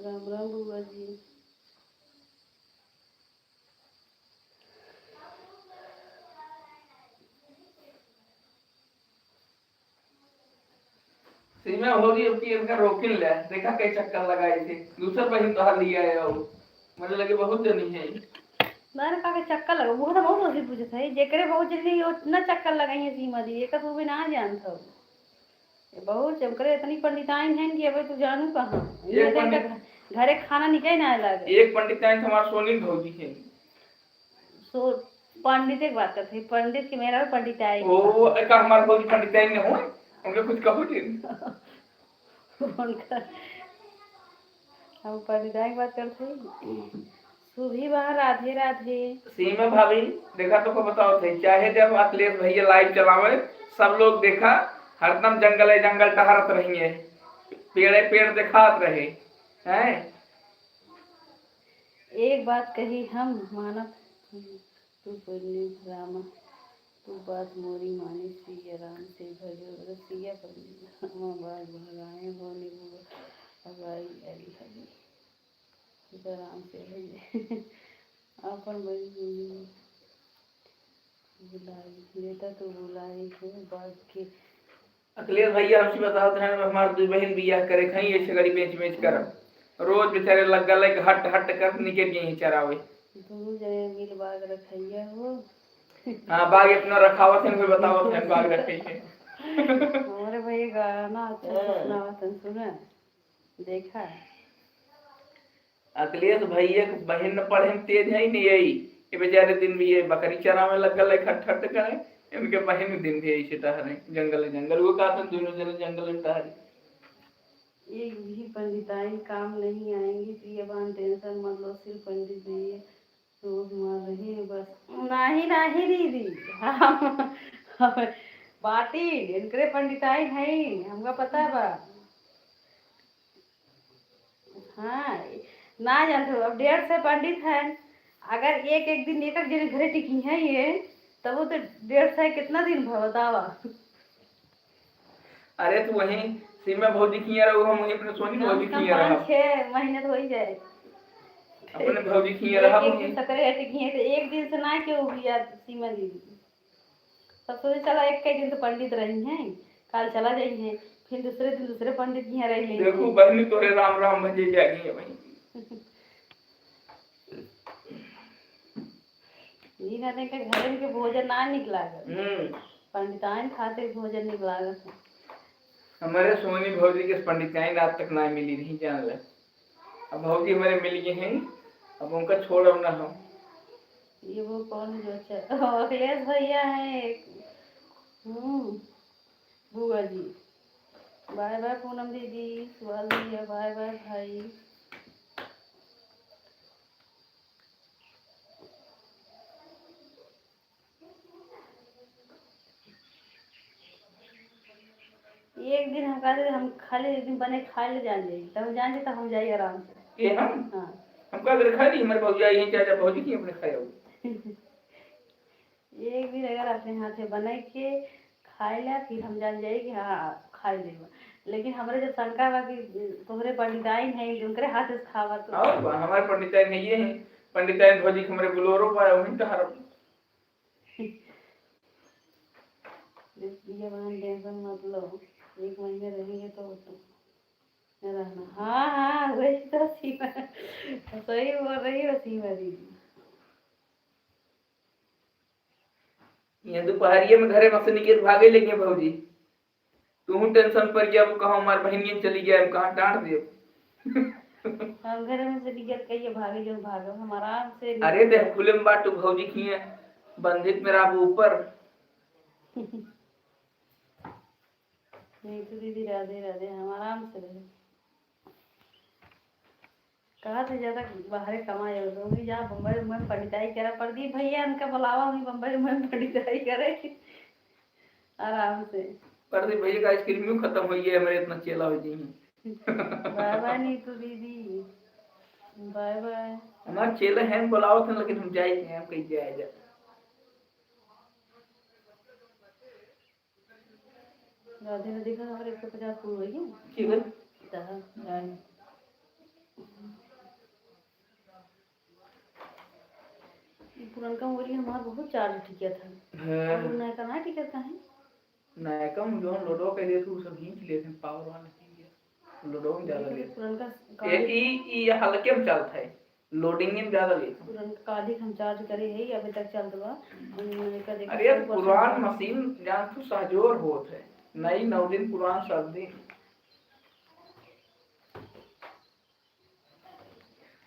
S2: राम राम बुआ जी
S3: सीमा हो रही अब की इनका रोकिन ले देखा कई चक्कर लगाए थे दूसरा बहन तो लिया है वो मुझे लगे बहुत जनी है
S2: मैंने कहा कि चक्कर लगा वो तो बहुत उसी पूछे थे जेकरे बहुत जल्दी उतना चक्कर लगाई है सीमा जी एक तो भी ना जानता ये बहुत चमकरे इतनी पंडिताइन हैं कि अबे तू जानू कहाँ ये देख घरे खाना निकल ना लगे
S3: एक पंडिताइन हमारा सोनी भौजी है
S2: सो पंडित एक बात करते पंडित की मेरा पंडिताइन
S3: ओ एक हमारा भौजी पंडिताइन ने हो उनके कुछ कहो
S2: उनका हम पंडिताइन की बात करते सुभी बाहर राधे राधे
S3: सीमा भाभी देखा तो को बताओ थे चाहे जब अखिलेश भैया लाइव चलावे सब लोग देखा हरदम जंगल जंगल टहरत रही है पेड़ पेड़ दिखात रहे हैं
S2: एक बात कही हम मानव तू बोलने रामा तू बात मोरी माने सिया राम से भजो सिया पर बाज भगाए होने भगाई अली हली राम से भजे अपन बड़ी बुलाई बेटा तो बुलाई थे बात के
S3: अखिलेश भैया हमसे बताओ थे हमारे दो बहन बियाह करे खई ऐसे गड़ी बेच बेच कर रोज बेचारे लग गए कि हट हट कर निकल गई चरावे
S2: दोनों जने मिल बाग रखैया हो
S3: हाँ बाग अपना रखावत है कोई बतावत है बाग रखे है
S2: हमारे भाई गाना अच्छा से सुनावत है सुना देखा
S3: अखिलेश भैया के बहन न पढ़े में तेज है ही नहीं यही ये बेचारे दिन भी ये बकरी चरावे लग गए खट हट करे इनके बहन दिन भी ऐसे टहरे जंगल जंगल वो कहा दोनों जने जंगल में टहरे
S2: एक भी पंडिताई काम नहीं आएंगी प्रिय बान टेंशन मत लो सिर्फ पंडित जी रोज मार रही है बस नहीं नहीं दीदी हम बाटी इनकरे पंडिताई है हमका पता बा हाँ ना जानते हो अब 150 पंडित है अगर एक एक दिन एक एक जने घरे टिकी है ये तब वो तो 150 कितना दिन बतावा
S3: अरे तो वही सीमा भौजी किया रहो हम वहीं अपने सोनी भौजी किया रहा
S2: 5-6 महीने तो हो ही जाए
S3: अपने भौजी किया रहा
S2: एक दिन सकरे टिकी है तो एक दिन से ना क्यों हुई यार सीमा दीदी सब सोचे चला एक कई दिन तो पंडित रही हैं कल चला जाइए फिर दूसरे दिन दूसरे पंडित यहाँ रह लेंगे
S3: देखो बहनी तोरे राम राम भजे जागी है वही
S2: जी कहते के घर के भोजन ना निकला पंडिताइन खाते भोजन निकला
S3: हमारे सोनी भौजी के पंडिताइन आज तक ना मिली नहीं जान ले अब भौजी हमारे मिल गए हैं अब उनका छोड़ अब ना हम
S2: ये वो कौन जो अखिलेश भैया है बुआ जी बाय बाय पूनम दीदी सुहाल भैया बाय बाय भाई एक दिन हम कहते हम खाली एक दिन बने खा ले जान जाए तब हम जान जाए तब हम जाइए आराम से
S3: ये हम
S2: हाँ
S3: हम का खा ली हमारे भौजी आई हैं चाचा भौजी की अपने खाया
S2: एक दिन अगर अपने हाथ से बना के खाए ला फिर हम जान जाए कि हाँ खा लेगा लेकिन हमारे जब शंका बा कि तुम्हारे पंडिताइन है उनके हाथ से खावा तो
S3: हमारे पंडिताइन है ये हैं पंडिताइन भौजी हमारे बुलोरो पाया वहीं टहर
S2: ये बहन टेंशन मत लो 1 महीने रहेंगे तो रहना हाँ हाँ वही तो सीमा सही बोल रही हो सीमा दीदी
S3: ये दोपहरिये में घरे में से निकल भागे लेंगे भौजी तू टेंशन पर गया वो कहा हमारी बहनियन चली गया हम कहाँ डांट दे
S2: हम घर में से निकल के ये भागे जो भागो हम आराम से
S3: अरे देख खुले में बात तू भौजी की है बंधित मेरा वो ऊपर
S2: नहीं तो दीदी राधे राधे हम आराम से रहे कहा से ज्यादा बाहर कमाए होगी जहाँ बम्बई में पंडिताई करा प्रदीप भैया उनका बुलावा वहीं बम्बई में पंडिताई करे आराम से
S3: प्रदीप भैया का आइसक्रीम क्यों खत्म हुई है हमारे इतना चेला हो जी
S2: बाय बाय नीतू दीदी बाय बाय
S3: हमारे चेला हैं बुलाओ थे लेकिन हम जाएंगे हम कहीं जाए
S2: राधे राधे का हमारे 150 पूरा है
S3: ठीक है
S2: पुरनका मोबाइल हमारा बहुत चार्ज टिकिया था और नया का ना टिकट का है
S3: नया कम जो हम लोडो के लिए सब खींच लेते हैं पावर वाला चीज लोडो में ज्यादा लेते
S2: पुरनका
S3: ये हल्के में चलता है लोडिंग में ज्यादा लेते हैं
S2: पुरनका अधिक हम चार्ज करे है अभी तक चल रहा
S3: अरे यार पुरान मशीन जान तो सहजोर होत है नई 9 दिन पुरान 7 दिन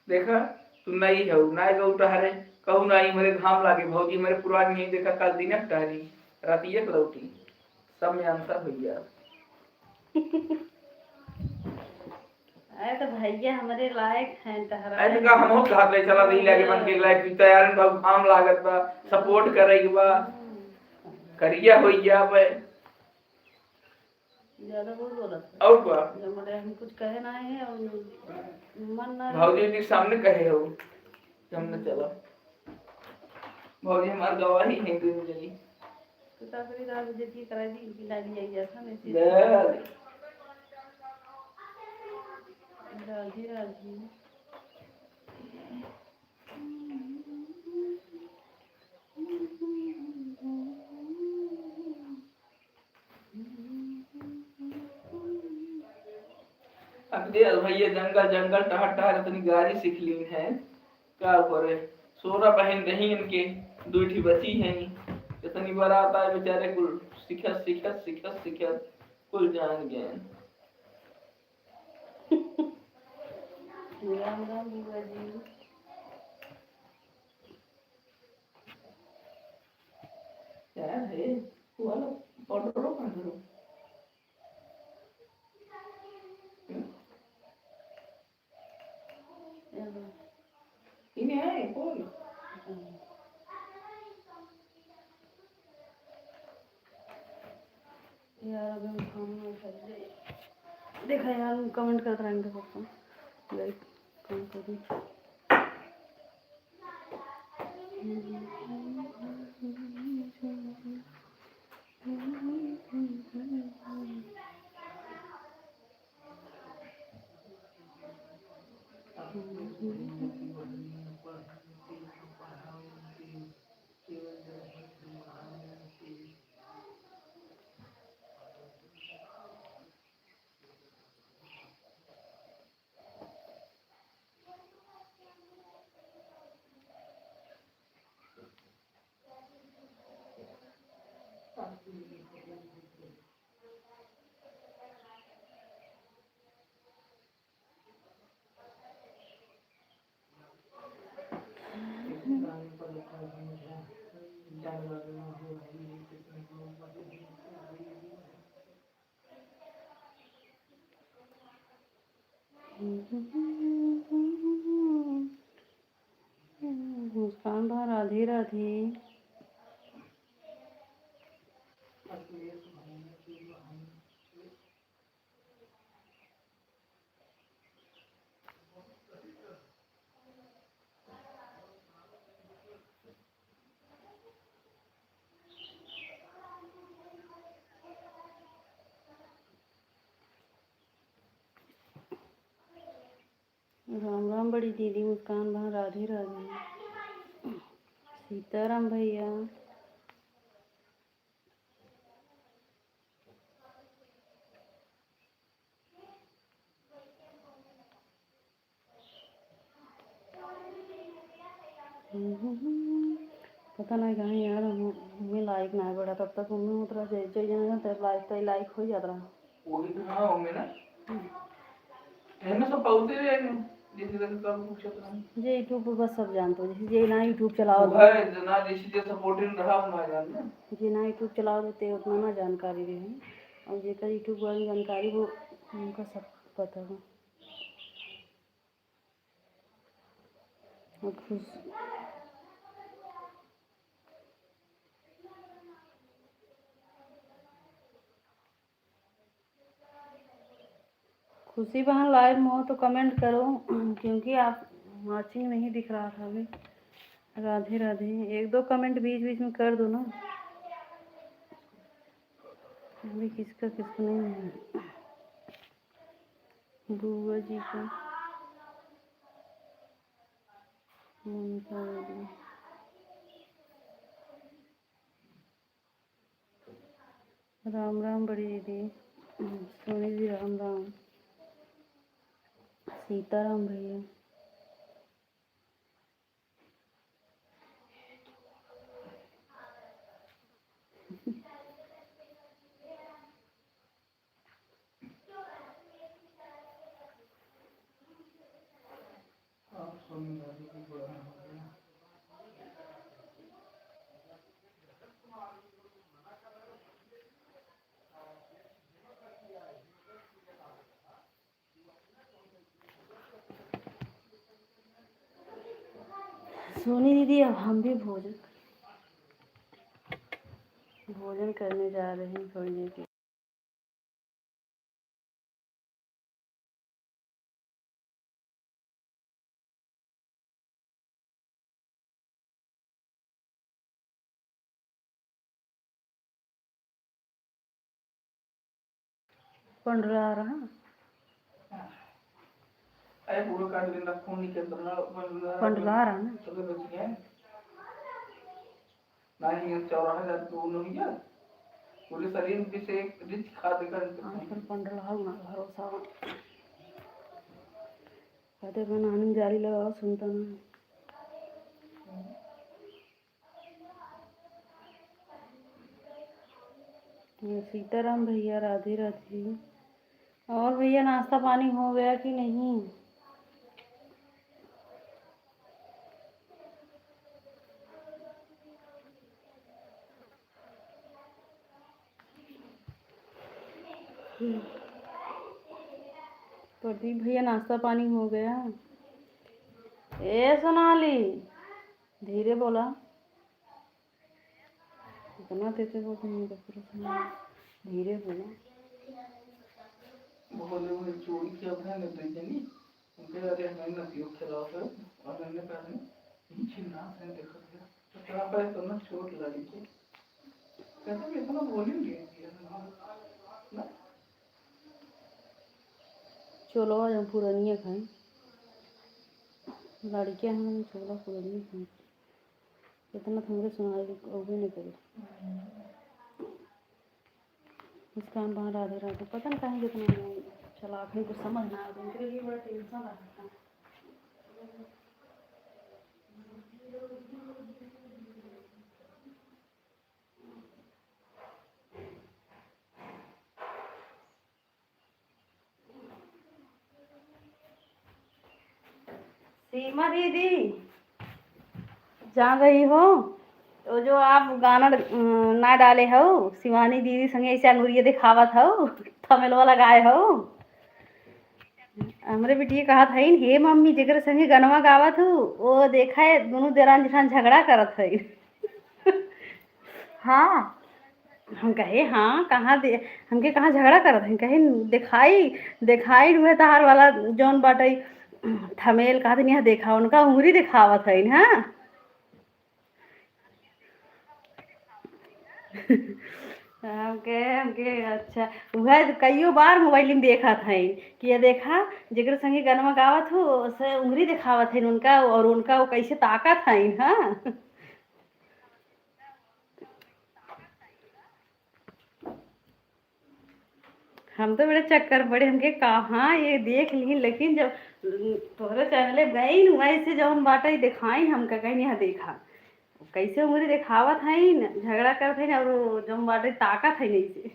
S3: देखा तू नई है नई गौ टहरे कहू नई मेरे घाम लागे भौजी मेरे पुरानी नहीं देखा कल दिन टहरी राती एक लौटी सब में अंतर हो गया
S2: अरे तो भैया हमारे लायक हैं टहरा
S3: ऐसे का हम हो घात ले चला दी लागे मन के लायक तैयार न घाम लागत बा सपोर्ट करेगी बा करिया हो गया बे
S2: ज्यादा बोल
S3: और क्या
S2: हमारे हम कुछ कहे ना है और मन ना
S3: भौजी के सामने कहे हो हमने चला भौजी हमार गवाही नहीं दी मुझे
S2: तो सासरी रात जेती करा दी इनकी लागी आई जाता नहीं राजी राजी
S3: यार भैया जंगल जंगल टहर टहर इतनी गाड़ी सीख ली है क्या करे। सोना पहन रही इनके दूठी बची है इतनी बार आता है बेचारे कुल सिखत सिखत सिखत सिखत कुल जान गए।
S2: राम राम बुआ जी।
S3: यार है हुआ ना पाउडर रो करो। इन्हें है कौन
S2: यार अभी हम खाना खा रहे। देखा यार कमेंट करते रहेंगे सबको लाइक कमेंट कर दी। मुस्कान बा राधे राधे। राम राम बड़ी दीदी मुस्कान बा राधे राधे। सीताराम भैया। पता नहीं कहाँ यार हमें लाइक ना बढ़ा तब तक मम्मी उतरा चाहिए जाना तब लाइक हो जाता रहा।
S3: वही तो हाँ होंगे ना है सब पाउते रहेंगे जैसे जैसे सब पूछते हैं
S2: जे यूट्यूब पर बस सब जानते हो जैसे जे ना यूट्यूब चलाओ
S3: वो है जना जैसे जैसे सपोर्टिंग रहा हमारे जान
S2: जे ना यूट्यूब चलाओ देते उतना ना जानकारी रहे और जेकर यूट्यूब वाली जानकारी वो उनका सब पता है। और खुशी बहन लाइव में हो तो कमेंट करो क्योंकि आप वाचिंग नहीं दिख रहा था अभी। राधे राधे। एक दो कमेंट बीच बीच में कर दो ना अभी किसका किसका नहीं है। बुआ जी का ममता दीदी राम राम बड़ी दीदी सोनी जी राम राम। सीताराम भैया। सोनी दीदी अब हम भी भोजन करने जा रहे हैं थोड़ी देर के। पंडरा आ रहा
S3: अरे पूरा काट दिन रखो नहीं के बना
S2: पंडरा आ रहा ना
S3: तो बच गया नहीं 54,000 तो नहीं है पूरे शरीर में से एक रिच खाद कर
S2: आजकल पंडरा ना भरोसा कहते का नानी जाली लगाओ, सुनता ना। ये सीताराम भैया, राधे राधे। और भैया नाश्ता पानी हो गया कि नहीं? प्रदीप भैया नाश्ता पानी हो गया? ए सोनाली, धीरे बोला, इतना तेज बोलते नहीं तो पूरा सुना। धीरे बोला।
S3: बोले वो चोरी के अपने ने दे देनी उनके आगे हमें ना दियो खिलाफ है और हमने कहा नहीं चिन्ना से देखो गया तो तेरा पे तो ना चोट लगी थी कहते मैं इतना बोलेंगे ना
S2: चलो आज हम पुरानिया खाएं, लड़कियां हम छोला पुरानिया खाएं। इतना तो हमरे सुनाई वो भी नहीं करे। इस काम बाहर राधे राधे पता नहीं कहीं कितना चला आखिर कुछ समझ ना आते, उनके लिए बड़ा टेंशन रहता है। सीमा दीदी जा रही हो तो जो आप गाना ना डाले हो शिवानी दीदी संगे ऐसे अंगूरिया दिखावत हो, थमेल वाला गाए हो। हमरे बिटिया कहा था हे मम्मी जेकर संगे गनवा गावत हो वो देखा है दोनों देरान जेठान झगड़ा करत है। हाँ, हम कहे हाँ कहाँ दे हमके कहाँ झगड़ा करत है, कहे दिखाई दिखाई हुए तहार वाला जौन बाटे थमेल कहा था देखा उनका उंगली दिखावत है ना। हमके अच्छा वह कईयो बार मोबाइल में देखा था कि ये देखा जेकर संगे गनमा गावत हो से उंगली दिखावत है उनका और उनका वो कैसे ताकत है। हाँ हम तो बड़े चक्कर पड़े हमके कहाँ ये देख ली, लेकिन जब तोहरे चैनल गई न वैसे जब हम बाटा दिखाई हमका कहीं यहाँ देखा कैसे उंगली दिखावत है न झगड़ा करत है न और जब बाटे ताकत है नहीं से।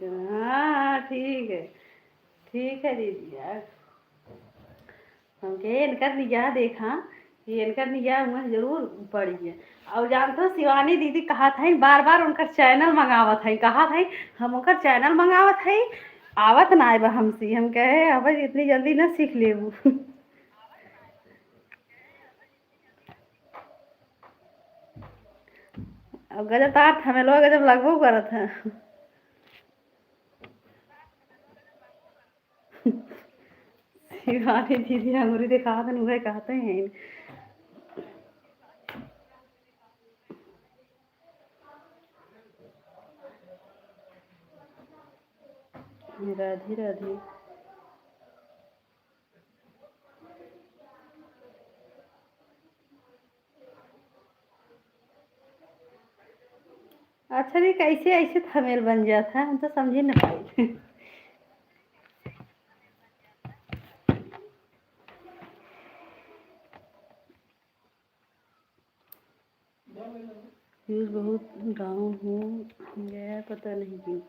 S2: हाँ ठीक है दीदी यार। हमके इनकर निगाह देखा कि इनकर निगाह में जरूर पड़ी है। और जानते हो शिवानी दीदी कहा था बार बार उनका चैनल मंगावत है, कहा था हम उनका चैनल मंगावत है आवत ना आए हमसे, हम कहे अब इतनी जल्दी ना सीख लेबू। अब गजब तार थमेलो गजब लगभो करत है। शिवानी दीदी अंगूरी दिखा था वह कहते हैं। राधे राधे। अच्छा जी कैसे ऐसे थमेल बन जाता है हम तो समझ ही नहीं पाई। व्यूज बहुत डाउन हो गया पता नहीं क्यों।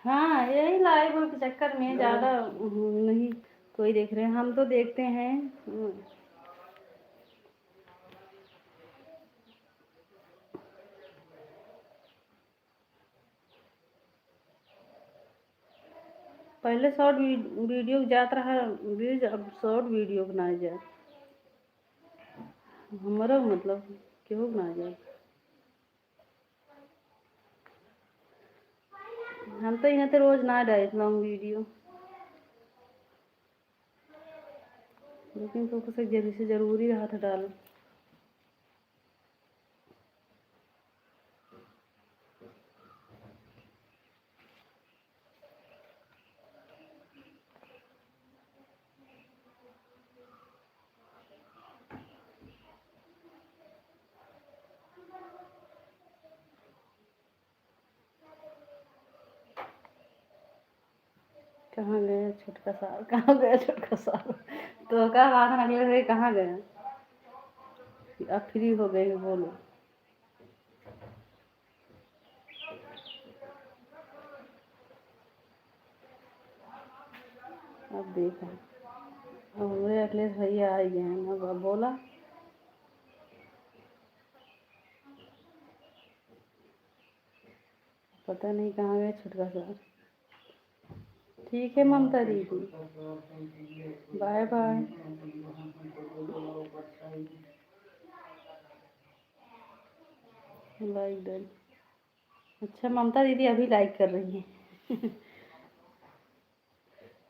S2: हाँ यही लाइव के चक्कर में ज़्यादा नहीं कोई देख रहे हैं, हम तो देखते हैं। पहले शॉर्ट वीडियो जाता रहा व्यूज, अब शॉर्ट वीडियो बना जाए हमारा मतलब क्यों बना जाए। हम तो यहाँ तो रोज ना डाले लॉन्ग वीडियो, लेकिन तो कुछ जरूरी जरूरी रहा था डालो। कहाँ गया छोटका साल, कहाँ गया छोटका साल? तो का बात अगले से कहाँ गया? अब फ्री हो गए हो, बोलो। अब देखा, अब हमारे अखिलेश भैया आ ही गए हैं ना, अब बोला। पता नहीं कहाँ गए छोटका साल। ठीक है ममता दीदी, बाय बाय। Like done. अच्छा ममता दीदी अभी लाइक कर रही हैं।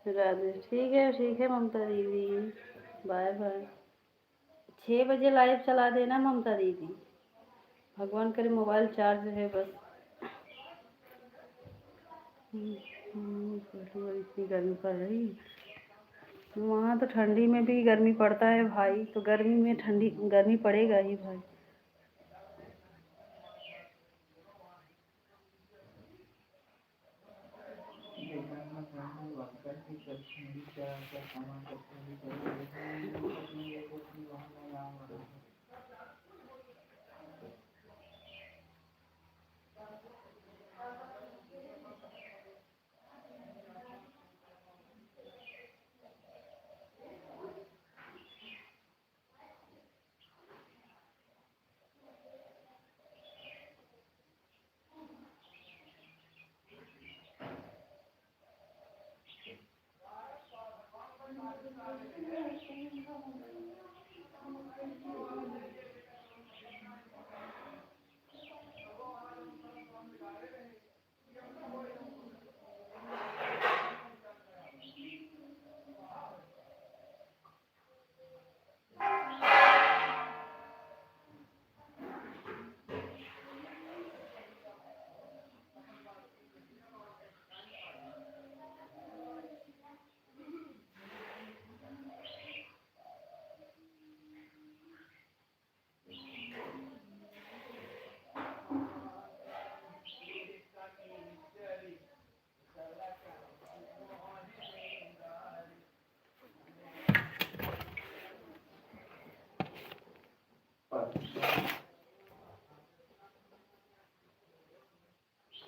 S2: राधे, ठीक है ममता दीदी, बाय बाय। 6 बजे लाइव चला देना ममता दीदी, भगवान करे मोबाइल चार्ज है बस। इतनी गर्मी पड़ रही, वहाँ तो ठंडी में भी गर्मी पड़ता है भाई, तो गर्मी में ठंडी गर्मी पड़ेगा ही भाई।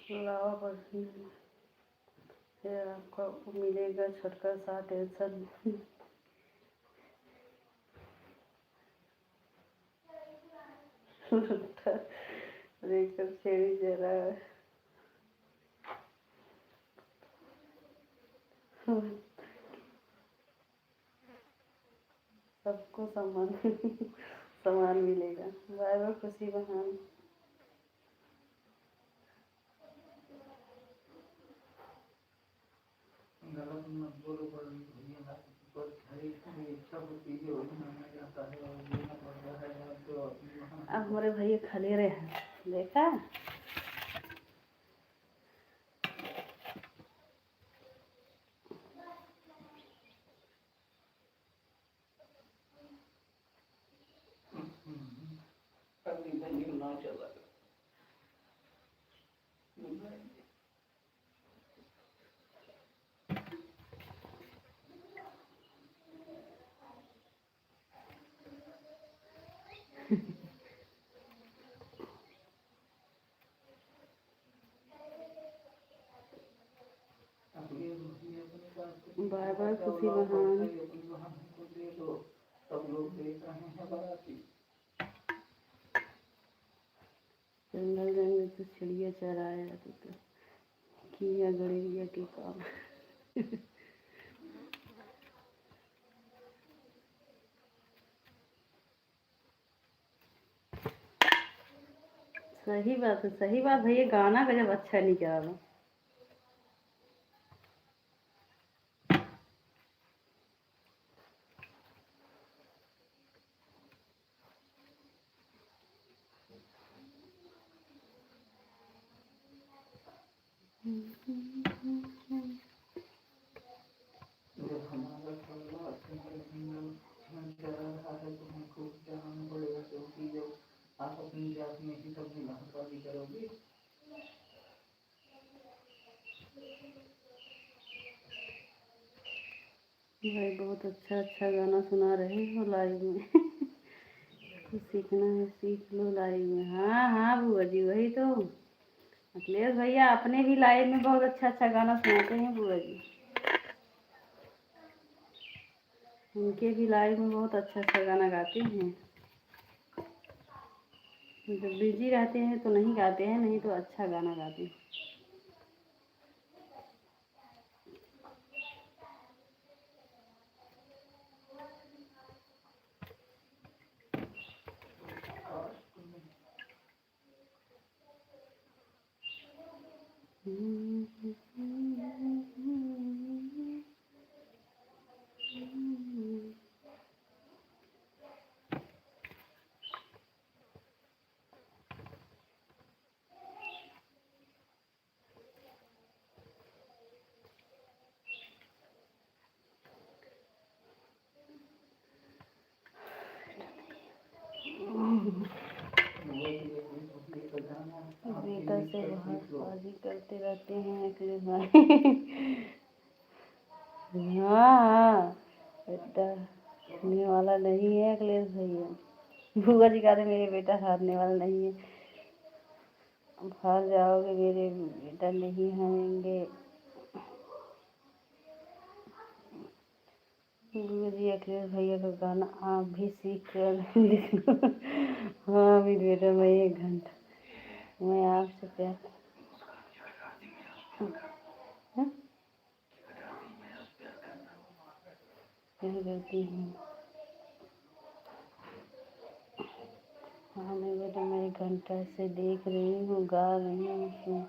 S2: लाओ बस, फिर आपको मिलेगा छोटका सा, टेंशन नहीं। देखकर छेड़ी जरा। सबको समान समान मिलेगा। बाय बाय खुशी बहन।
S3: गलत मत बोलो, पर इच्छा होती है वही जाता है और लेना पड़ता है तो।
S2: अब हमारे भैया खले रहे हैं, देखा।
S3: ना चला
S2: बाय बाय खुशी बहन।
S3: सब लोग देख रहे हैं बाराती।
S2: जंगल जंगल से चिड़िया चराया तो किया गड़ेरिया के काम। सही बात है, सही बात भैया, गाना का जब अच्छा नहीं गा रहा।
S3: जब हमारा परिवार चला रहा है तो हमको चलाना पड़ेगा, क्योंकि जब आप अपनी जात में ही सब गुनाहगारी करोगे।
S2: भाई बहुत अच्छा अच्छा गाना सुना रहे हो लाइव में। कुछ सीखना है सीख लो लाइव में। हाँ हाँ बुआ जी वही तो, अखिलेश भैया अपने भी लाइव में बहुत अच्छा अच्छा गाना सुनाते हैं बुआ जी। उनके भी लाइव में बहुत अच्छा अच्छा गाना गाते हैं। जब बिजी रहते हैं तो नहीं गाते हैं, नहीं तो अच्छा गाना गाते हैं। बेटा से बहसबाजी करते रहते हैं अखिलेश भाई। हाँ हाँ बेटा हारने वाला नहीं है अखिलेश भैया। बुआ जी कहते मेरे बेटा हारने वाला नहीं है। अब हार जाओगे मेरे बेटा नहीं हारेंगे। बुआ जी अखिलेश भैया का गाना आप भी सीख कर देखो। हाँ मेरे बेटा मैं 1 घंटा मैं आपसे प्यार हाँ? क्या करती हूँ। हाँ मेरे बेटा मैं 1 घंटा से देख रही हूँ गा रही हूँ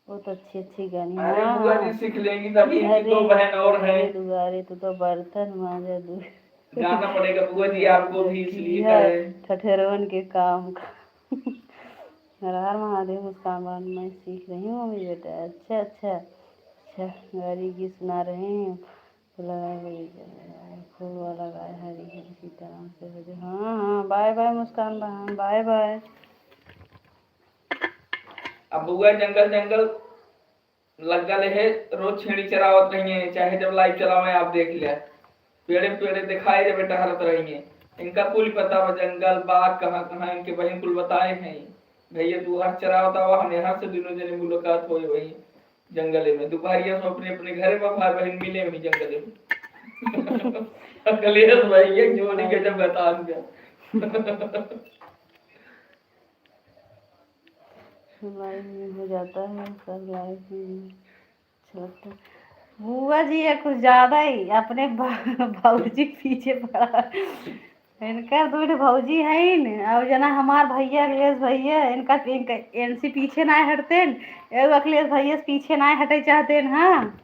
S2: बहुत अच्छी अच्छी गानी।
S3: अरे
S2: हाँ
S3: बुआ
S2: हाँ
S3: जी सीख लेंगी तभी, इनकी
S2: अरे
S3: 2 बहन और हैं।
S2: अरे दुआरे तो बर्तन मांजा दू
S3: गाना पड़ेगा बुआ जी आपको भी, इसलिए
S2: किया
S3: कहे।
S2: ठठेरवन के काम का। हर हर महादेव मुस्कान बान मैं सीख रही हूँ मेरे बेटा। अच्छा अच्छा अच्छा गाड़ी गीत सुना रहे हैं। फूल वाला गाय हरी हरी सीताराम से बजे। हाँ हाँ बाय बाय मुस्कान बहन बाय बाय।
S3: अब बुआ जंगल जंगल लग गए है, रोज छेड़ी चरावत रही है, चाहे जब लाइव चलावे आप देख लिया, पेड़े पेड़े दिखाई दे बेटा हरत रही है। इनका कुल पता हुआ जंगल बाग कहाँ कहाँ इनके बहन कुल बताए हैं। भैया तू हर चरावता हुआ हम यहाँ से दोनों जने मुलाकात हुई वही जंगले में, दोपहरिया से अपने अपने घर में भाई बहन मिले वही जंगले में। अखिलेश भैया जोड़ी गजब बता दिया।
S2: लाइव में हो जाता है सब लाइव में अच्छा लगता है। बुआ जी ये कुछ ज्यादा ही अपने भौजी के पीछे पड़ा। इनका दूर भौजी है ही न, और जना हमार भैया अखिलेश भैया इनका इनसे पीछे ना हटते न, एगो अखिलेश भैया से पीछे ना हटे चाहते न। हाँ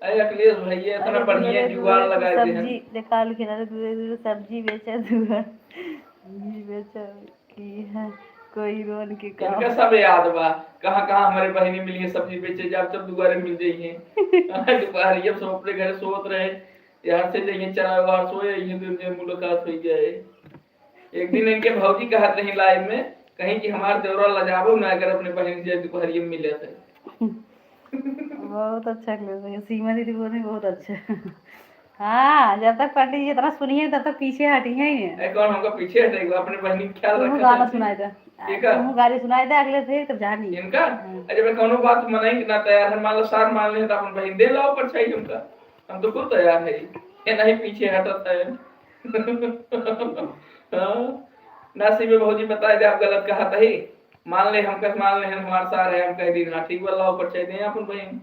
S3: अरे अखिलेश भैया इतना
S2: अरे
S3: बढ़िया
S2: दूरे
S3: जुगाड़
S2: दूरे तू
S3: लगाए थे हैं।
S2: सब्जी देखा लिखे ना दूरे दूरे सब्जी बेचा दूर सब्जी बेचा की है कोई रोन के काम।
S3: इनका सब याद बा, कहाँ कहाँ हमारे बहनी मिली है सब्जी बेचे, जब जब दोबारा मिल जाइए। दोपहर ये सब अपने घर सोत रहे, यहाँ से जाइए चरा बाहर सोए ये दिन मुलाकात हुई गए। एक दिन इनके भौजी कहते हैं लाइव में, कहीं कि हमारे देवरा लजाबो ना अगर अपने बहन से दोपहर ये मिले थे।
S2: बहुत अच्छा अखिलेश सीमा दीदी बोली बहुत अच्छा। हाँ जब तक पंडित जी इतना सुनिए तब तक पीछे हटी है।
S3: कौन हमका पीछे हटेगा, अपने बहनी का ख्याल
S2: तुम
S3: रखा
S2: गाना
S3: था।
S2: सुनाए था
S3: ठीक है
S2: तुम गाली सुनाए थे अगले थे तब जानी।
S3: इनका
S2: हाँ।
S3: अरे मैं कौनो बात मनाई ना तैयार है, मान लो सार मान ले तो अपन बहन दे लाओ पर चाहिए उनका, हम तो खुद तैयार है ये नहीं पीछे हटता है। हाँ नासी में भौजी बताए थे आप गलत कहा था ही, मान ले हम कह मान ले हम हमारे सार है हम कह दी ना ठीक वाला ऊपर चाहिए दें अपन बहन।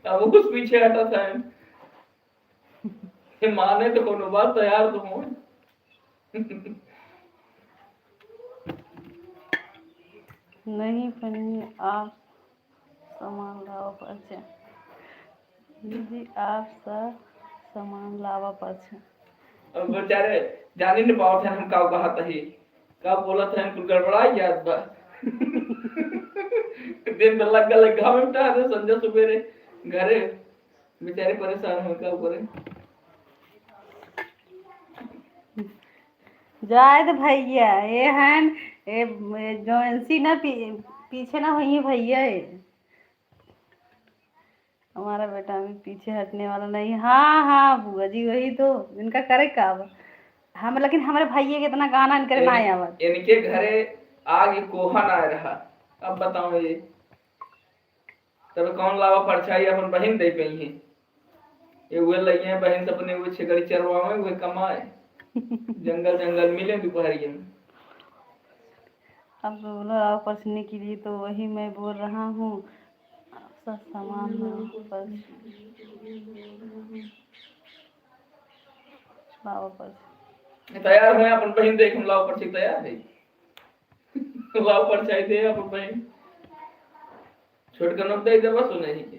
S3: अब उस पीछे हटा था ये माने तो कोनो बात तैयार तो हो।
S2: नहीं पहनी आप सामान लावा पाछे दीदी आप सब सामान लावा पाछे।
S3: अब बेचारे जाने नहीं पाओ थे हम का कहा था ही का बोला था कुछ गड़बड़ाई याद बा। दिन में लग गया घाव में उठा दे संजय सुबेरे घरे बेचारे परेशान हो का करे।
S2: जाए तो भैया ये हैं ये जो एनसी ना पीछे ना हुई भैया हमारा बेटा भी पीछे हटने वाला नहीं। हाँ हाँ बुआ जी, वही तो इनका करे का अब हम, लेकिन हमारे भाइये के इतना गाना इनकर ना आया आवत।
S3: इनके घरे आगे कोहन आ रहा। अब बताओ ये तब कौन लावा परछाई अपन बहन दे पई है। ये वे लगे हैं बहन से अपने वो छिगड़ी चरवावे वे कमाए जंगल जंगल मिले दोपहरिया में।
S2: अब बोलो आओ परसने के लिए, तो वही मैं बोल रहा हूँ सब सामान पर लाओ पर।
S3: तैयार है अपन बहन देख हम लावा परछाई तैयार है लावा परछाई दे अपन बहन छोटकन दे दे बस नहीं के।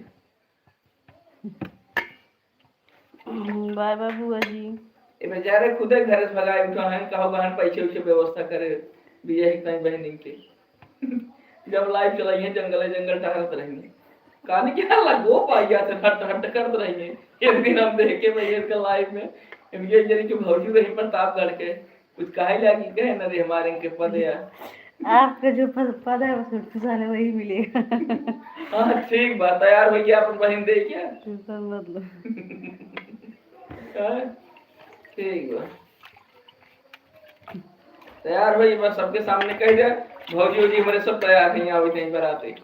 S2: बाय बाय बुआ जी।
S3: ये बेचारे खुदे घर से भगाए उठा है कहो बहन पैसे उसे व्यवस्था करे बिया ही कहीं बहन के जब लाइव चलाई है जंगल जंगल टहलत रहेंगे कहानी क्या लगो पाइया से हट हट करते रहेंगे। एक दिन हम देखे भैया इसका लाइव में इनके जरी जो भौजी रही प्रतापगढ़ के कुछ कहे लगी कहे ना रे हमारे इनके पद यार
S2: आपका जो पद है वो सुरती साले वही मिलेगा।
S3: हाँ ठीक बात तैयार हो गया अपन बहन दे क्या
S2: मतलब
S3: ठीक बा तैयार हो बस सबके सामने कह दे भौजी वौजी हमारे सब तैयार हैं अभी कहीं पर आते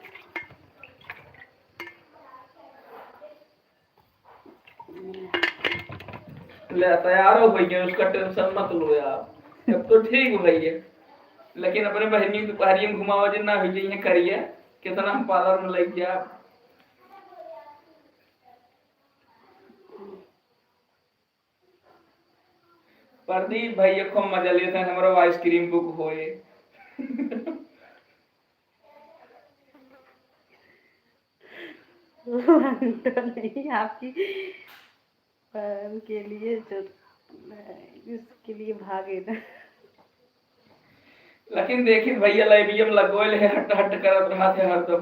S3: ले तैयार हो भैया उसका टेंशन मत लो यार अब तो ठीक भैया लेकिन अपने बहनी दोपहरी में घुमावा जितना हो जाइए करिए कितना हम पार्लर में लग गया। प्रदीप भैया खूब मजा लेते हैं हमारा आइसक्रीम बुक होए
S2: नहीं आपकी के लिए जो इसके लिए भागे ना।
S3: लेकिन देखिए भैया लाइबियम लगोल है हट हट करत रहा थे हरदम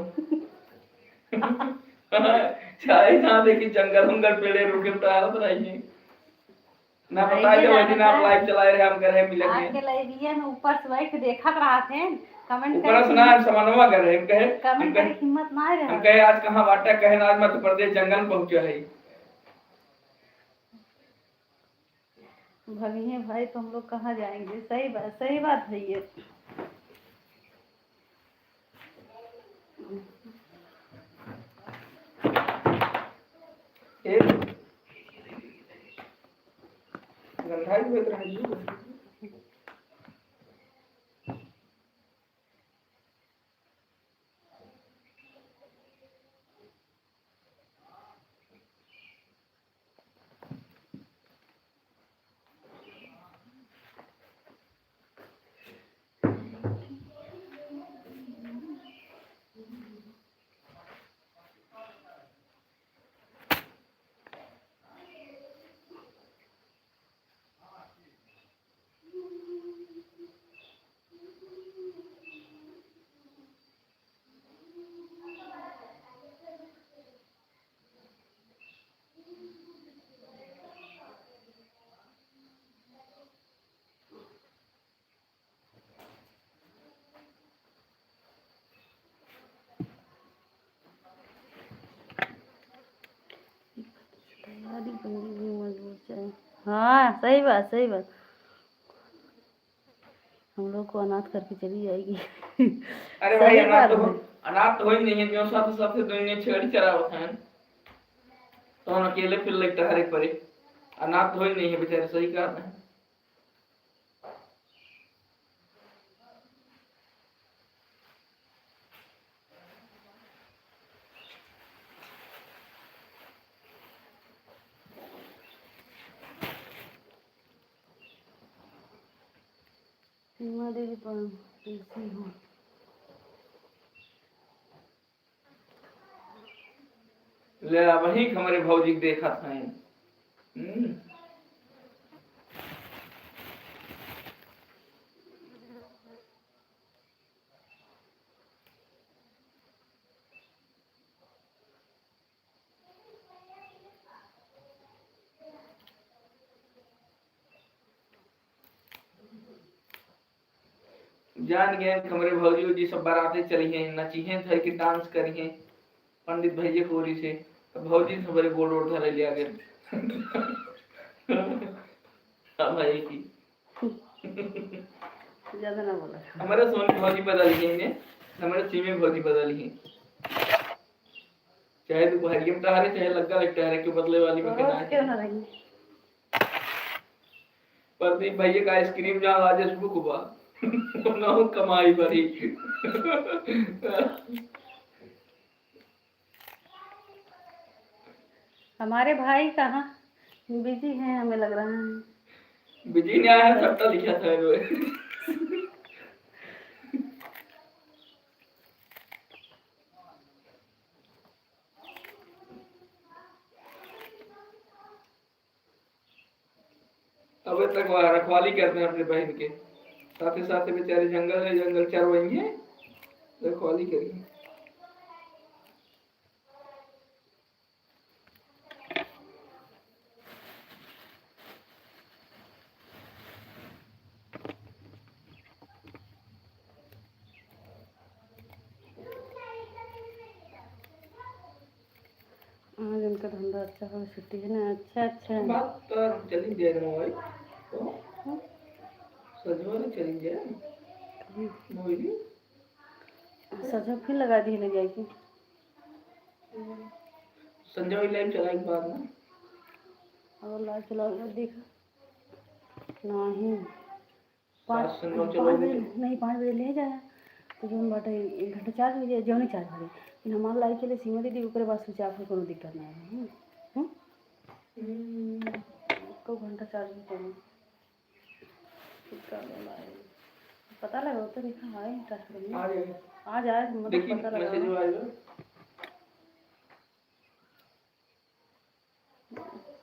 S3: चाहे ना देखी जंगल उंगल पेड़े रुके टहलत रहिए ना बताइए वही दिन आप लाइव चलाए रहे हम करे मिले के
S2: आपके लाइबिया में ऊपर से बैठ देखत रहा थे कमेंट
S3: ऊपर से ना समनवा कर रहे हम कहे
S2: कमेंट करे हिम्मत ना रहे
S3: हम कहे आज कहां बाटा कहे आज मध्य प्रदेश जंगल पहुंचे है
S2: भगी है भाई तो हम लोग कहाँ जाएंगे। सही बात है ये।
S3: गंधाई में रही
S2: हाँ सही बात हम लोग को अनाथ करके चली जाएगी।
S3: अरे भाई अनाथ तो ही नहीं है क्यों साथ साथ दुनिया छेड़ चरावत हैं तो हम अकेले फिर लगता हर एक परे अनाथ तो ही नहीं है बेचारे सही कहा है।
S2: दीदी तुलसी हो
S3: ले वही हमारे भौजी देखा था जान गए हमारे भौजी जी सब बाराते चली हैं नची हैं थे कि डांस करी हैं पंडित भैया कोरी से तो भौजी से बड़े बोर्ड वोर्ड धरे लिया गए हाँ भाई की
S2: ज्यादा ना बोला।
S3: हमारे सोन भौजी बदल गई ने, हमारे चीमे भौजी बदल गई। चाहे तू भाई में टहरे चाहे लग्गा लग टहरे के बदले वाली में
S2: रोज क्यों ना रहेंगे।
S3: प्रदीप भैया का आइसक्रीम जहाँ राजेश बुक हुआ ना कमाई बड़ी
S2: हमारे भाई कहाँ बिजी हैं, हमें लग रहा है।
S3: बिजी ने आया सट्टा लिखा था वो अबे तक वह रखवाली करते हैं अपने बहन के साथ ही साथ बेचारे जंगल है, जंगल चरवाएंगे, रखवाली करेंगे।
S2: आज उनका धंधा अच्छा हो, छुट्टी है ना। अच्छा अच्छा
S3: बात तो चली जाए ना भाई, तो सजवाने चली जाए मोहिनी
S2: सजा फिर लगा दी ले जाएगी।
S3: संजय वाली लाइव चला एक बार ना
S2: और लाइव चला देखा नहीं।
S3: सात
S2: 5
S3: संजय
S2: बजे
S3: चला
S2: नहीं, 5 बजे ले जाया तो जो बाटे 1 घंटा चार्ज हो जाए, जो नहीं चार्ज हो लेकिन हमारा लाइव चले सीमा दीदी ओकरे बाद स्विच ऑफ कोनो दिक्कत ना है। 1 घंटा चार्ज भी करूँ पता लगा तो देखा आए आज आए मतलब
S3: देखिए
S2: पता
S3: मैसेज
S2: लगा।
S3: आएगा।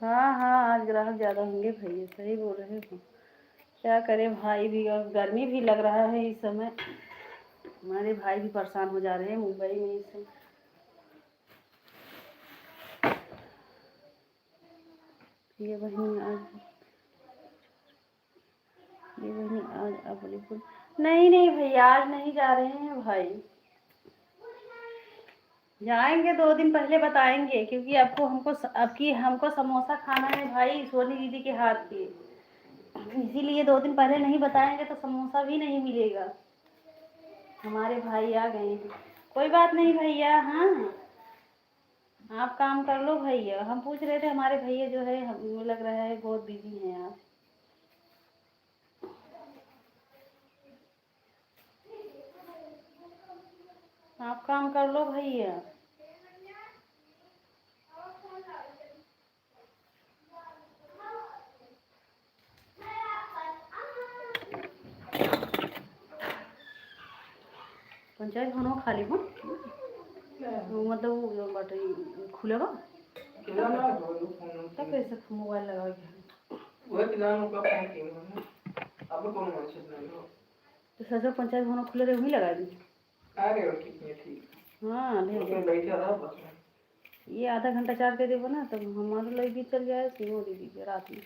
S2: हाँ हाँ आज ग्राहक ज़्यादा होंगे भैया, सही बोल रहे हो। क्या करें भाई भी, और गर्मी भी लग रहा है इस समय। हमारे भाई भी परेशान हो जा रहे हैं मुंबई में इस समय। ये बहनी आज अब बिल्कुल नहीं नहीं भैया आज नहीं जा रहे हैं भाई, जाएंगे 2 दिन पहले बताएंगे क्योंकि हमको समोसा खाना है भाई सोनी दीदी के हाथ की, इसीलिए 2 दिन पहले नहीं बताएंगे तो समोसा भी नहीं मिलेगा। हमारे भाई आ गए हैं, कोई बात नहीं भैया। हाँ आप काम कर लो भैया, हम पूछ रहे थे हमारे भैया जो है हमें लग रहा है बहुत बिजी हैं आज। आप काम कर लो भैया। पंचायत भवन खाली हो मतलब वो बाटे खुलेगा तब कैसे मोबाइल लगा के
S3: वह किसान का फोन किया अब कौन मैसेज नहीं हो
S2: तो सर पंचायत भवन खुले रहे वहीं लगा दी।
S3: अरे और कितनी ठीक
S2: हाँ ले
S3: उसमें
S2: ले
S3: बैठा रहा बस में
S2: ये आधा घंटा चार्ज दे देबो ना तब हमारे लिए भी चल जाए सीमो दीदी के रात में।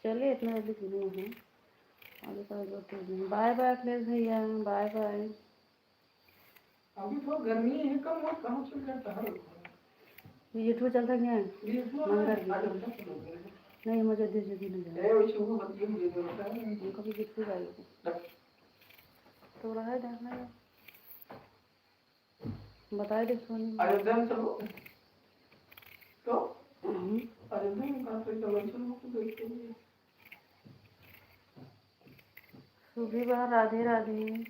S2: चलिए इतना जल्दी क्यों है आगे का दो 3 दिन। बाय बाय अखिलेश भैया, बाय बाय।
S3: अभी तो गर्मी है कम और कहाँ चल जाता है
S2: ये जेठू चलता क्या है
S3: ये तो
S2: मंगर
S3: आज
S2: की
S3: तक लोग
S2: नहीं मुझे देश जगह नहीं जाए
S3: है वही शुरू होती है मुझे तो लगता है
S2: उनको भी जेठू जाएगी तो रहा है देखना बताए दे सोनी
S3: अयोध्या में चलो तो अयोध्या में कहाँ से चलो चलो तो देखते हैं
S2: सुबह बाहर राधे राधे।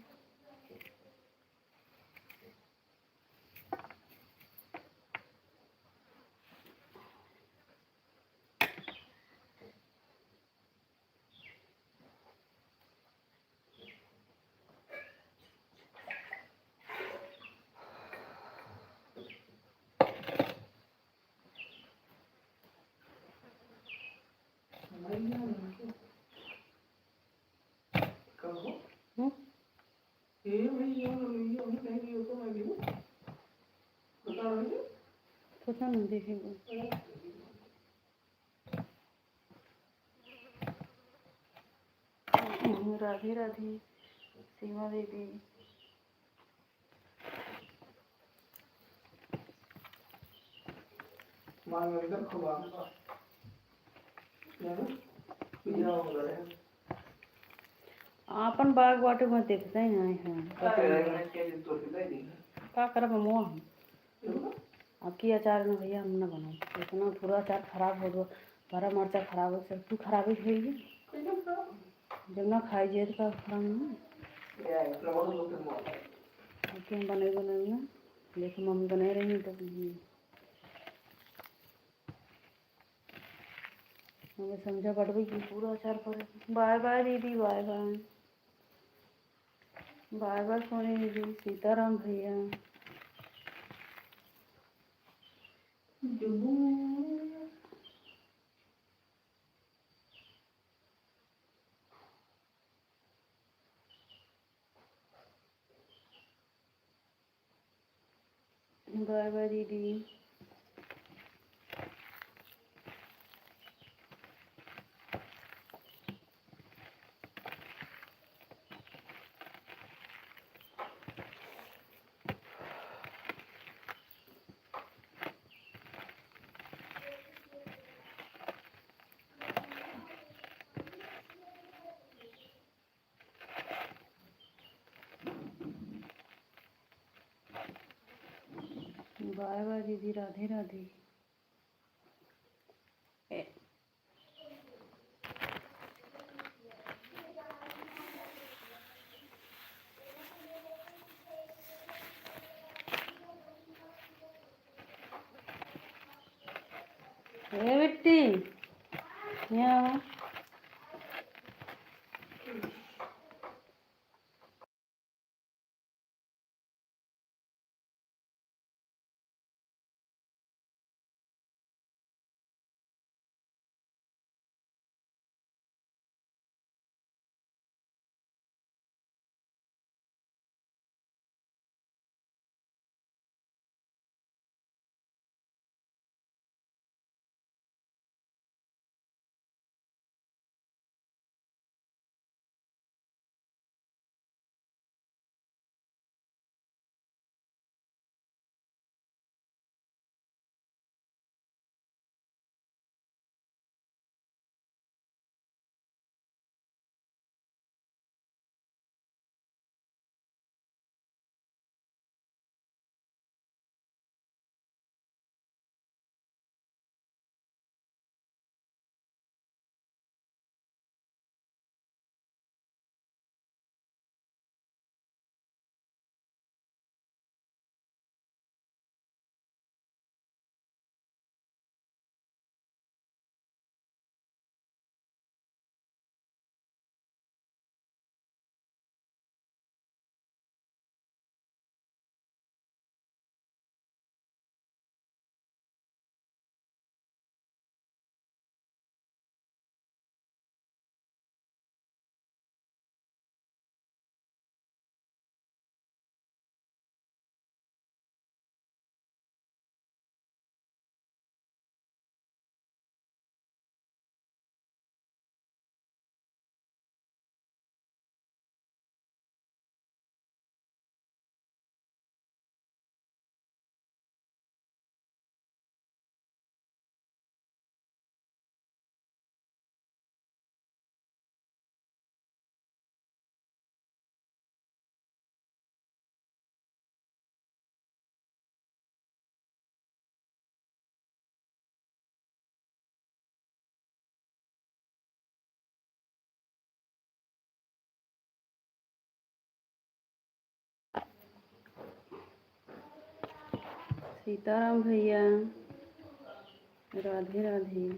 S3: ये भैया ये कहीं तो मैं भी बता रही
S2: पता नहीं देखेंगे राधे राधे सीमा दीदी।
S3: मांग में इधर खुआ पिया वगैरह
S2: अपन बाग बाटे में देखते हैं हैं का करब मुआ हम अब की अचार में भैया हम न बनाओ इतना पूरा अचार खराब हो गया हरा मरचा खराब हो सब तू खराब ही होगी जब ना खाई जाए तो का खराब नहीं कि हम बने ना देखो मम्मी बने रही तो हमें समझा पड़बी कि पूरा अचार पर बाय बाय दीदी bye bye bye bye Soni दीदी सीताराम भैया बाय बाय दीदी बाय बाय दीदी राधे राधे ए बिट्टी यहाँ सीताराम भैया राधे राधे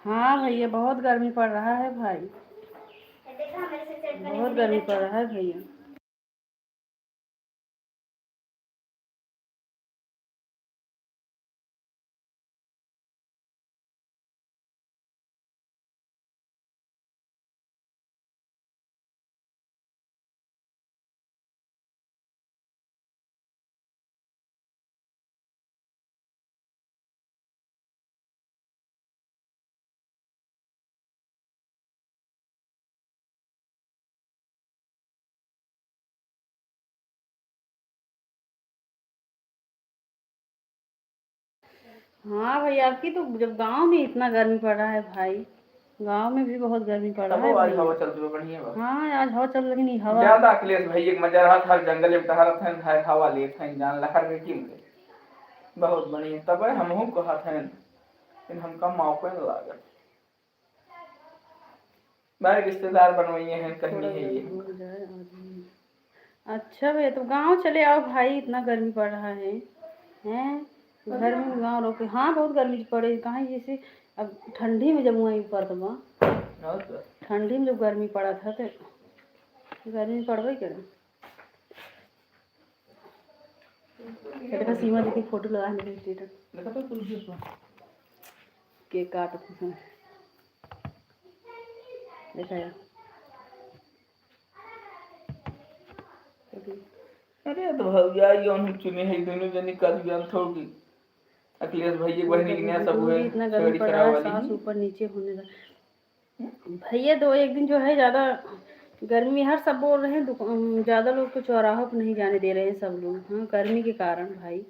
S2: हाँ भैया बहुत गर्मी पड़ रहा है भाई, बहुत गर्मी पड़ रहा है भैया। हाँ भैया, आपकी तो जब गांव में इतना गर्मी पड़ रहा है भाई, गांव में भी बहुत गर्मी पड़ रहा है
S3: आज हवा
S2: भैया।
S3: चलती है बढ़िया बा।
S2: हाँ आज हवा चल रही, नहीं हवा
S3: ज्यादा अखिलेश भाई एक मजा रहा था जंगल में टहरा था भाई हवा ले था जान लहर में टीम के बहुत बढ़िया तब हम हो कहा था लेकिन हमका मौका नहीं लगा भाई रिश्तेदार बनवाइए हैं कहीं
S2: थोड़ा
S3: है ये
S2: हो जाए आदमी। अच्छा भैया तो गांव चले आओ भाई, इतना गर्मी पड़ रहा है हैं, घर में गाँव रोके। हाँ बहुत गर्मी पड़े कहाँ जैसे, अब ठंडी में जब वहीं ऊपर तो माँ, ठंडी में जब गर्मी पड़ा था तो गर्मी पड़बे करे। देखा सीमा देखी फोटो लगा मेरे स्टेटस,
S3: देखा तो पुलिस में
S2: केक काटत थे देखा यार।
S3: अरे तो भैया ये हम चुने हैं दोनों जने का जान थोड़ी अखिलेश भाई एक बहनी की नया सब
S2: दूर
S3: है
S2: भी इतना गर्मी
S3: छेड़ी
S2: पड़ रहा
S3: खराब
S2: है,
S3: वाली
S2: सांस ऊपर नीचे होने लगा भैया। दो एक दिन जो है ज़्यादा गर्मी, हर सब बोल रहे हैं ज़्यादा लोग तो चौराहों पर नहीं जाने दे रहे हैं सब लोग, हाँ गर्मी के कारण भाई।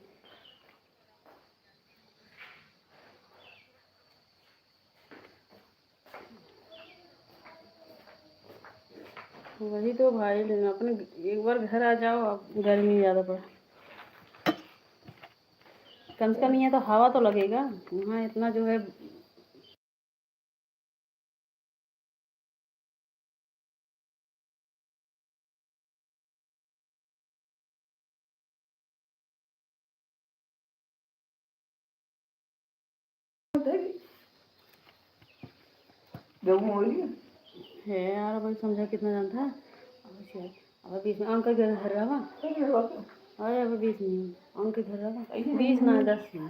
S2: वही तो भाई, लेकिन अपने एक बार घर आ जाओ, अब गर्मी ज़्यादा पड़, कम से कम यहाँ तो हवा तो लगेगा, वहाँ इतना जो है। है यार भाई, समझा कितना जानता है। अब बीच में अंक के घर हर रहा, अरे अब बीच में अंक के घर रहा 20 ना 10 में,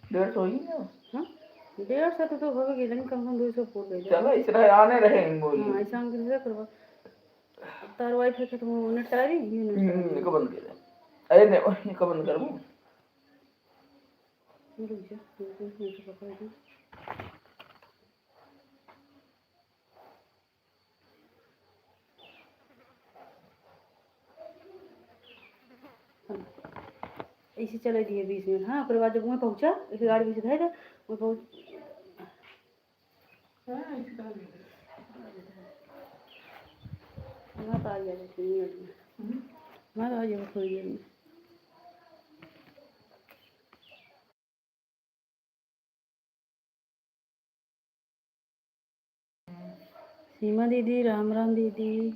S3: 150 ही ना
S2: हाँ 150 तो होगा, लेकिन कम से कम 200 फूट गई
S3: चलो इस तरह आने रहे बोल
S2: हाँ ऐसा अंक नहीं करवा। अब तार वाईफाई खत्म हो, नेट चला रही है, नेट चला रही
S3: को बंद कर दे अरे नहीं को बंद कर दूं
S2: रुक जा, नेट पकड़ दे। ऐसे चले दिए 20 मिनट, हाँ फिर बाद जब मैं पहुँचा ऐसे गाड़ी में से गए थे मैं पहुँच, मैं तो आ गया 2 मिनट में, मैं तो आ गया थोड़ी देर में। सीमा दीदी, राम राम दीदी,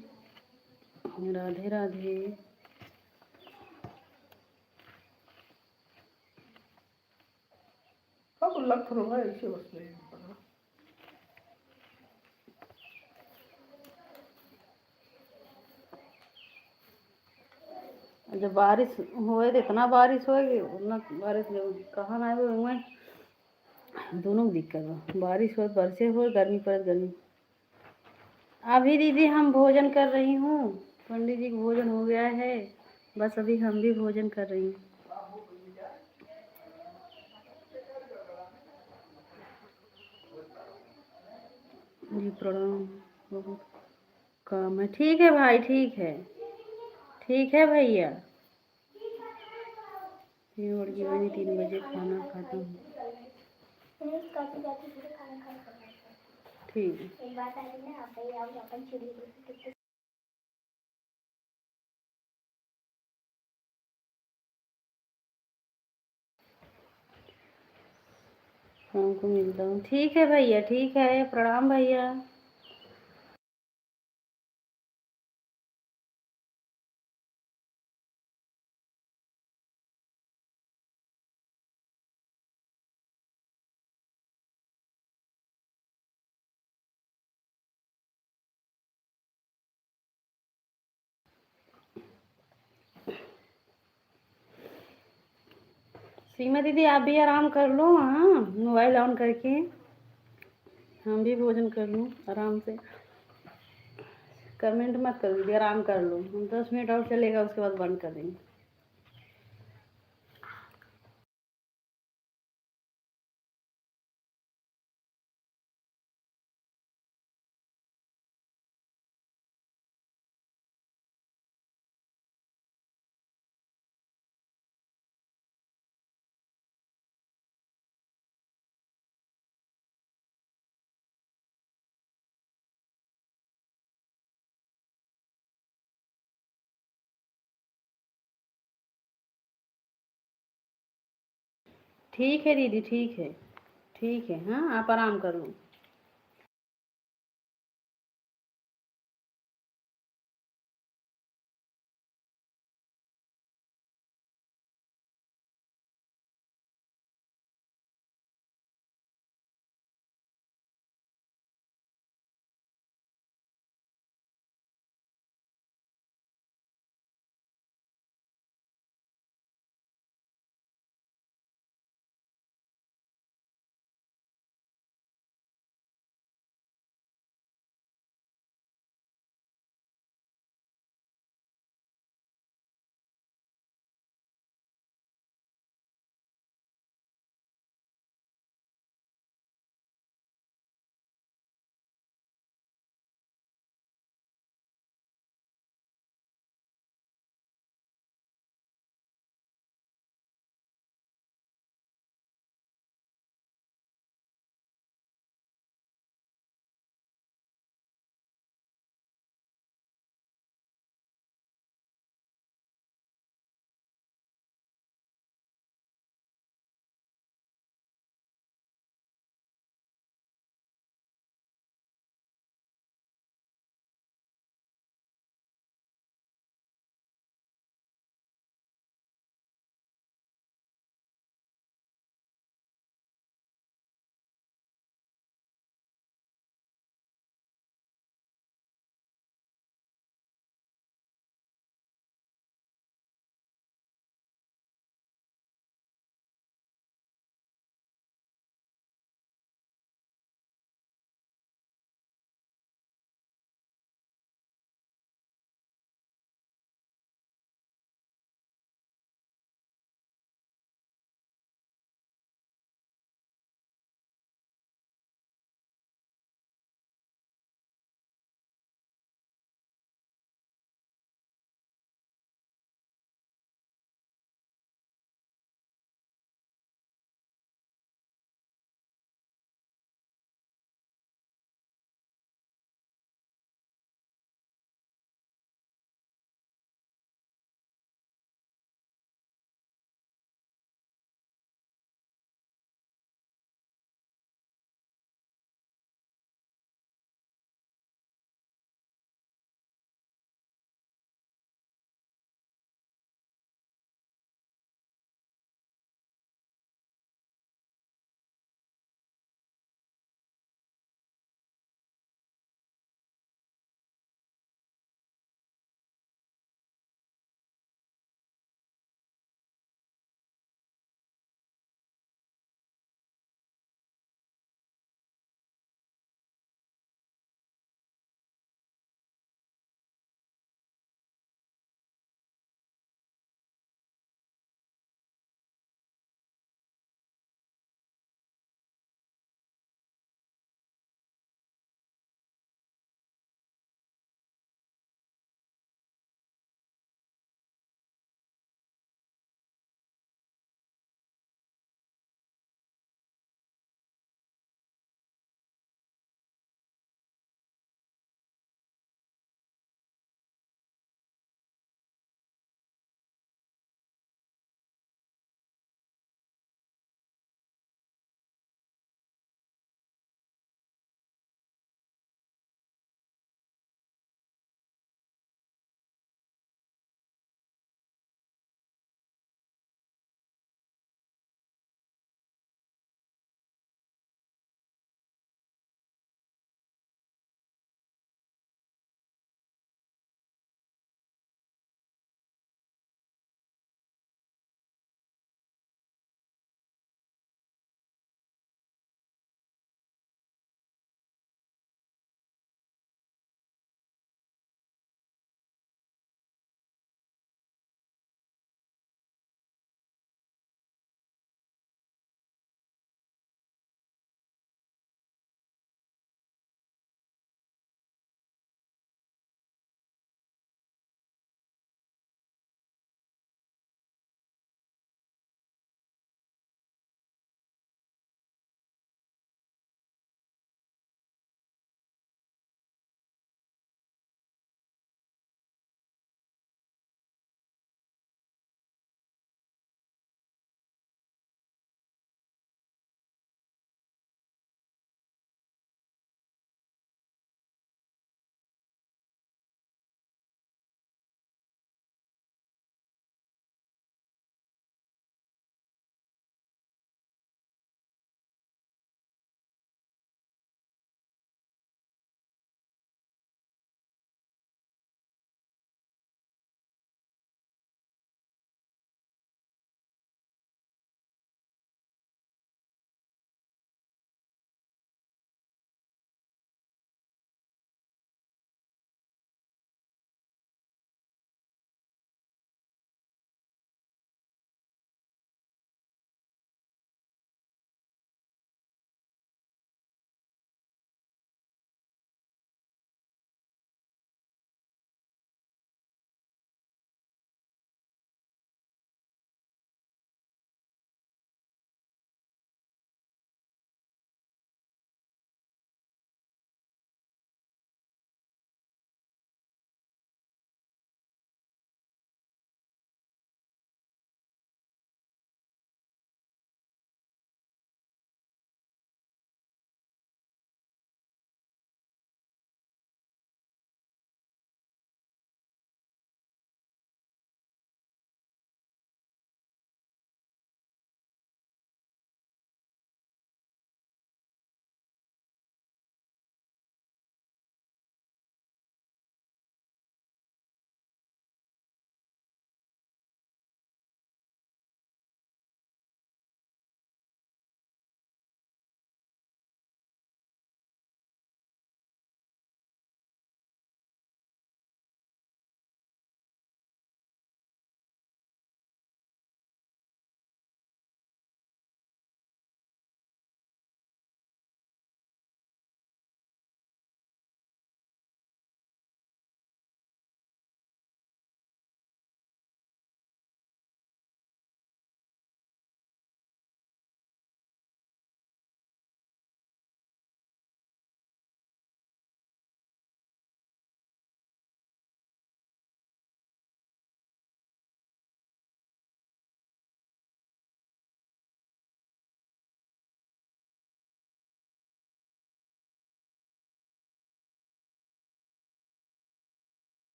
S2: राधे राधे।
S3: अब लग तो रहा है ऐसे बस ले
S2: जब बारिश होए तो इतना बारिश होएगी, उतना बारिश जब कहाँ ना आए हुए दोनों की दिक्कत बा, बारिश हो बरसे हो, गर्मी पड़े गर्मी। अभी दीदी हम भोजन कर रही हूँ, पंडित जी का भोजन हो गया है, बस अभी हम भी भोजन कर रही हूँ। जी प्रणाम, बहुत काम है। ठीक है भाई, ठीक है, ठीक है भैया। 3 बजे खाना खाता हूँ, ठीक है। शाम को मिलता हूँ, ठीक है भैया, ठीक है, प्रणाम भैया। सीमा दीदी आप भी आराम कर लो, हाँ मोबाइल ऑन करके, हम भी भोजन कर लूँ आराम से। कमेंट मत कर दीदी, आराम कर लो, 10 मिनट और चलेगा उसके बाद बंद कर देंगे। ठीक है दीदी, ठीक है, ठीक है, हाँ आप आराम कर लो।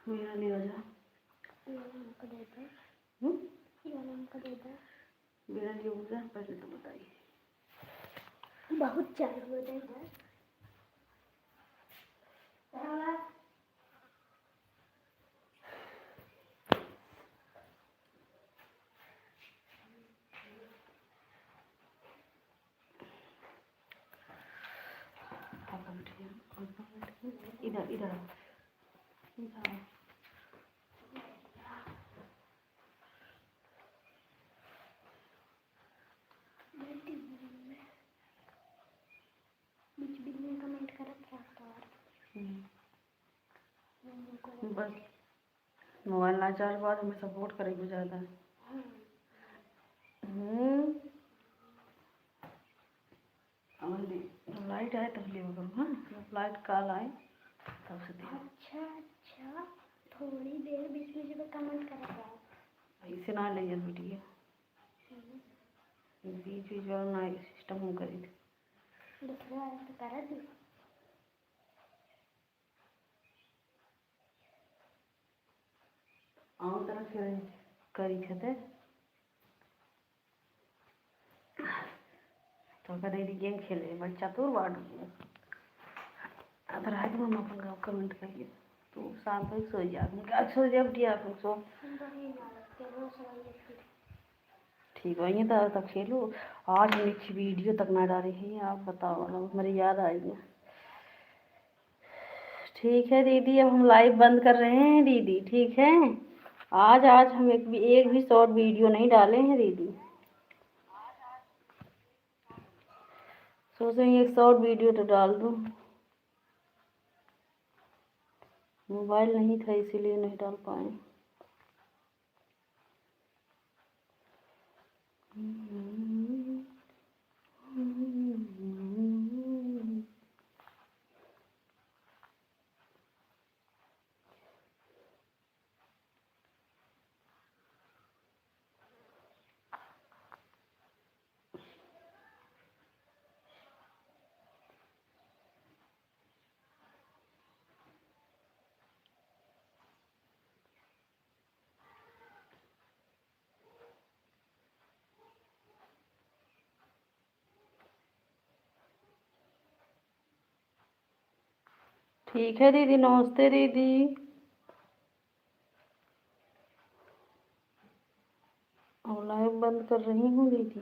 S2: मेरा नहीं हो जा। मेरा नहीं हो जा, पहले तो बताइए।
S1: बहुत चालू हो जाए
S2: इधर इधर इधर।
S1: कमेंट करा
S2: बस मोबाइल ना चार्ज बाद हमें सपोर्ट करेगी ज़्यादा। लाइट आए तब ले करूँ। हाँ, जब लाइट काल आए तब से दे।
S1: अच्छा थोड़ी देर बीच में जब कमेंट करा
S2: इसे ना ले जा वीडियो बीच बीच वाला ना सिस्टम हम करी थी।
S1: दूसरा है तो करा दी
S2: आम तरह से करी थे तो कदे गेम खेले बच्चा तो वार्ड अगर आज हम अपन गाँव कमेंट करिए तो शाम तक सो जा सो जा बिटिया अपन सो ठीक है। ये तक खेलो। आज हम एक वीडियो तक ना डाले हैं, आप बताओ ना, मेरी याद आई है। ठीक है दीदी, अब हम लाइव बंद कर रहे हैं दीदी। ठीक है, आज हम एक भी शॉर्ट वीडियो नहीं डाले हैं दीदी। सोच रही एक शॉर्ट वीडियो तो डाल दूँ, मोबाइल नहीं था इसीलिए नहीं डाल पाए। ठीक है दीदी, नमस्ते दीदी। अब लाइव बंद कर रही हूँ दीदी।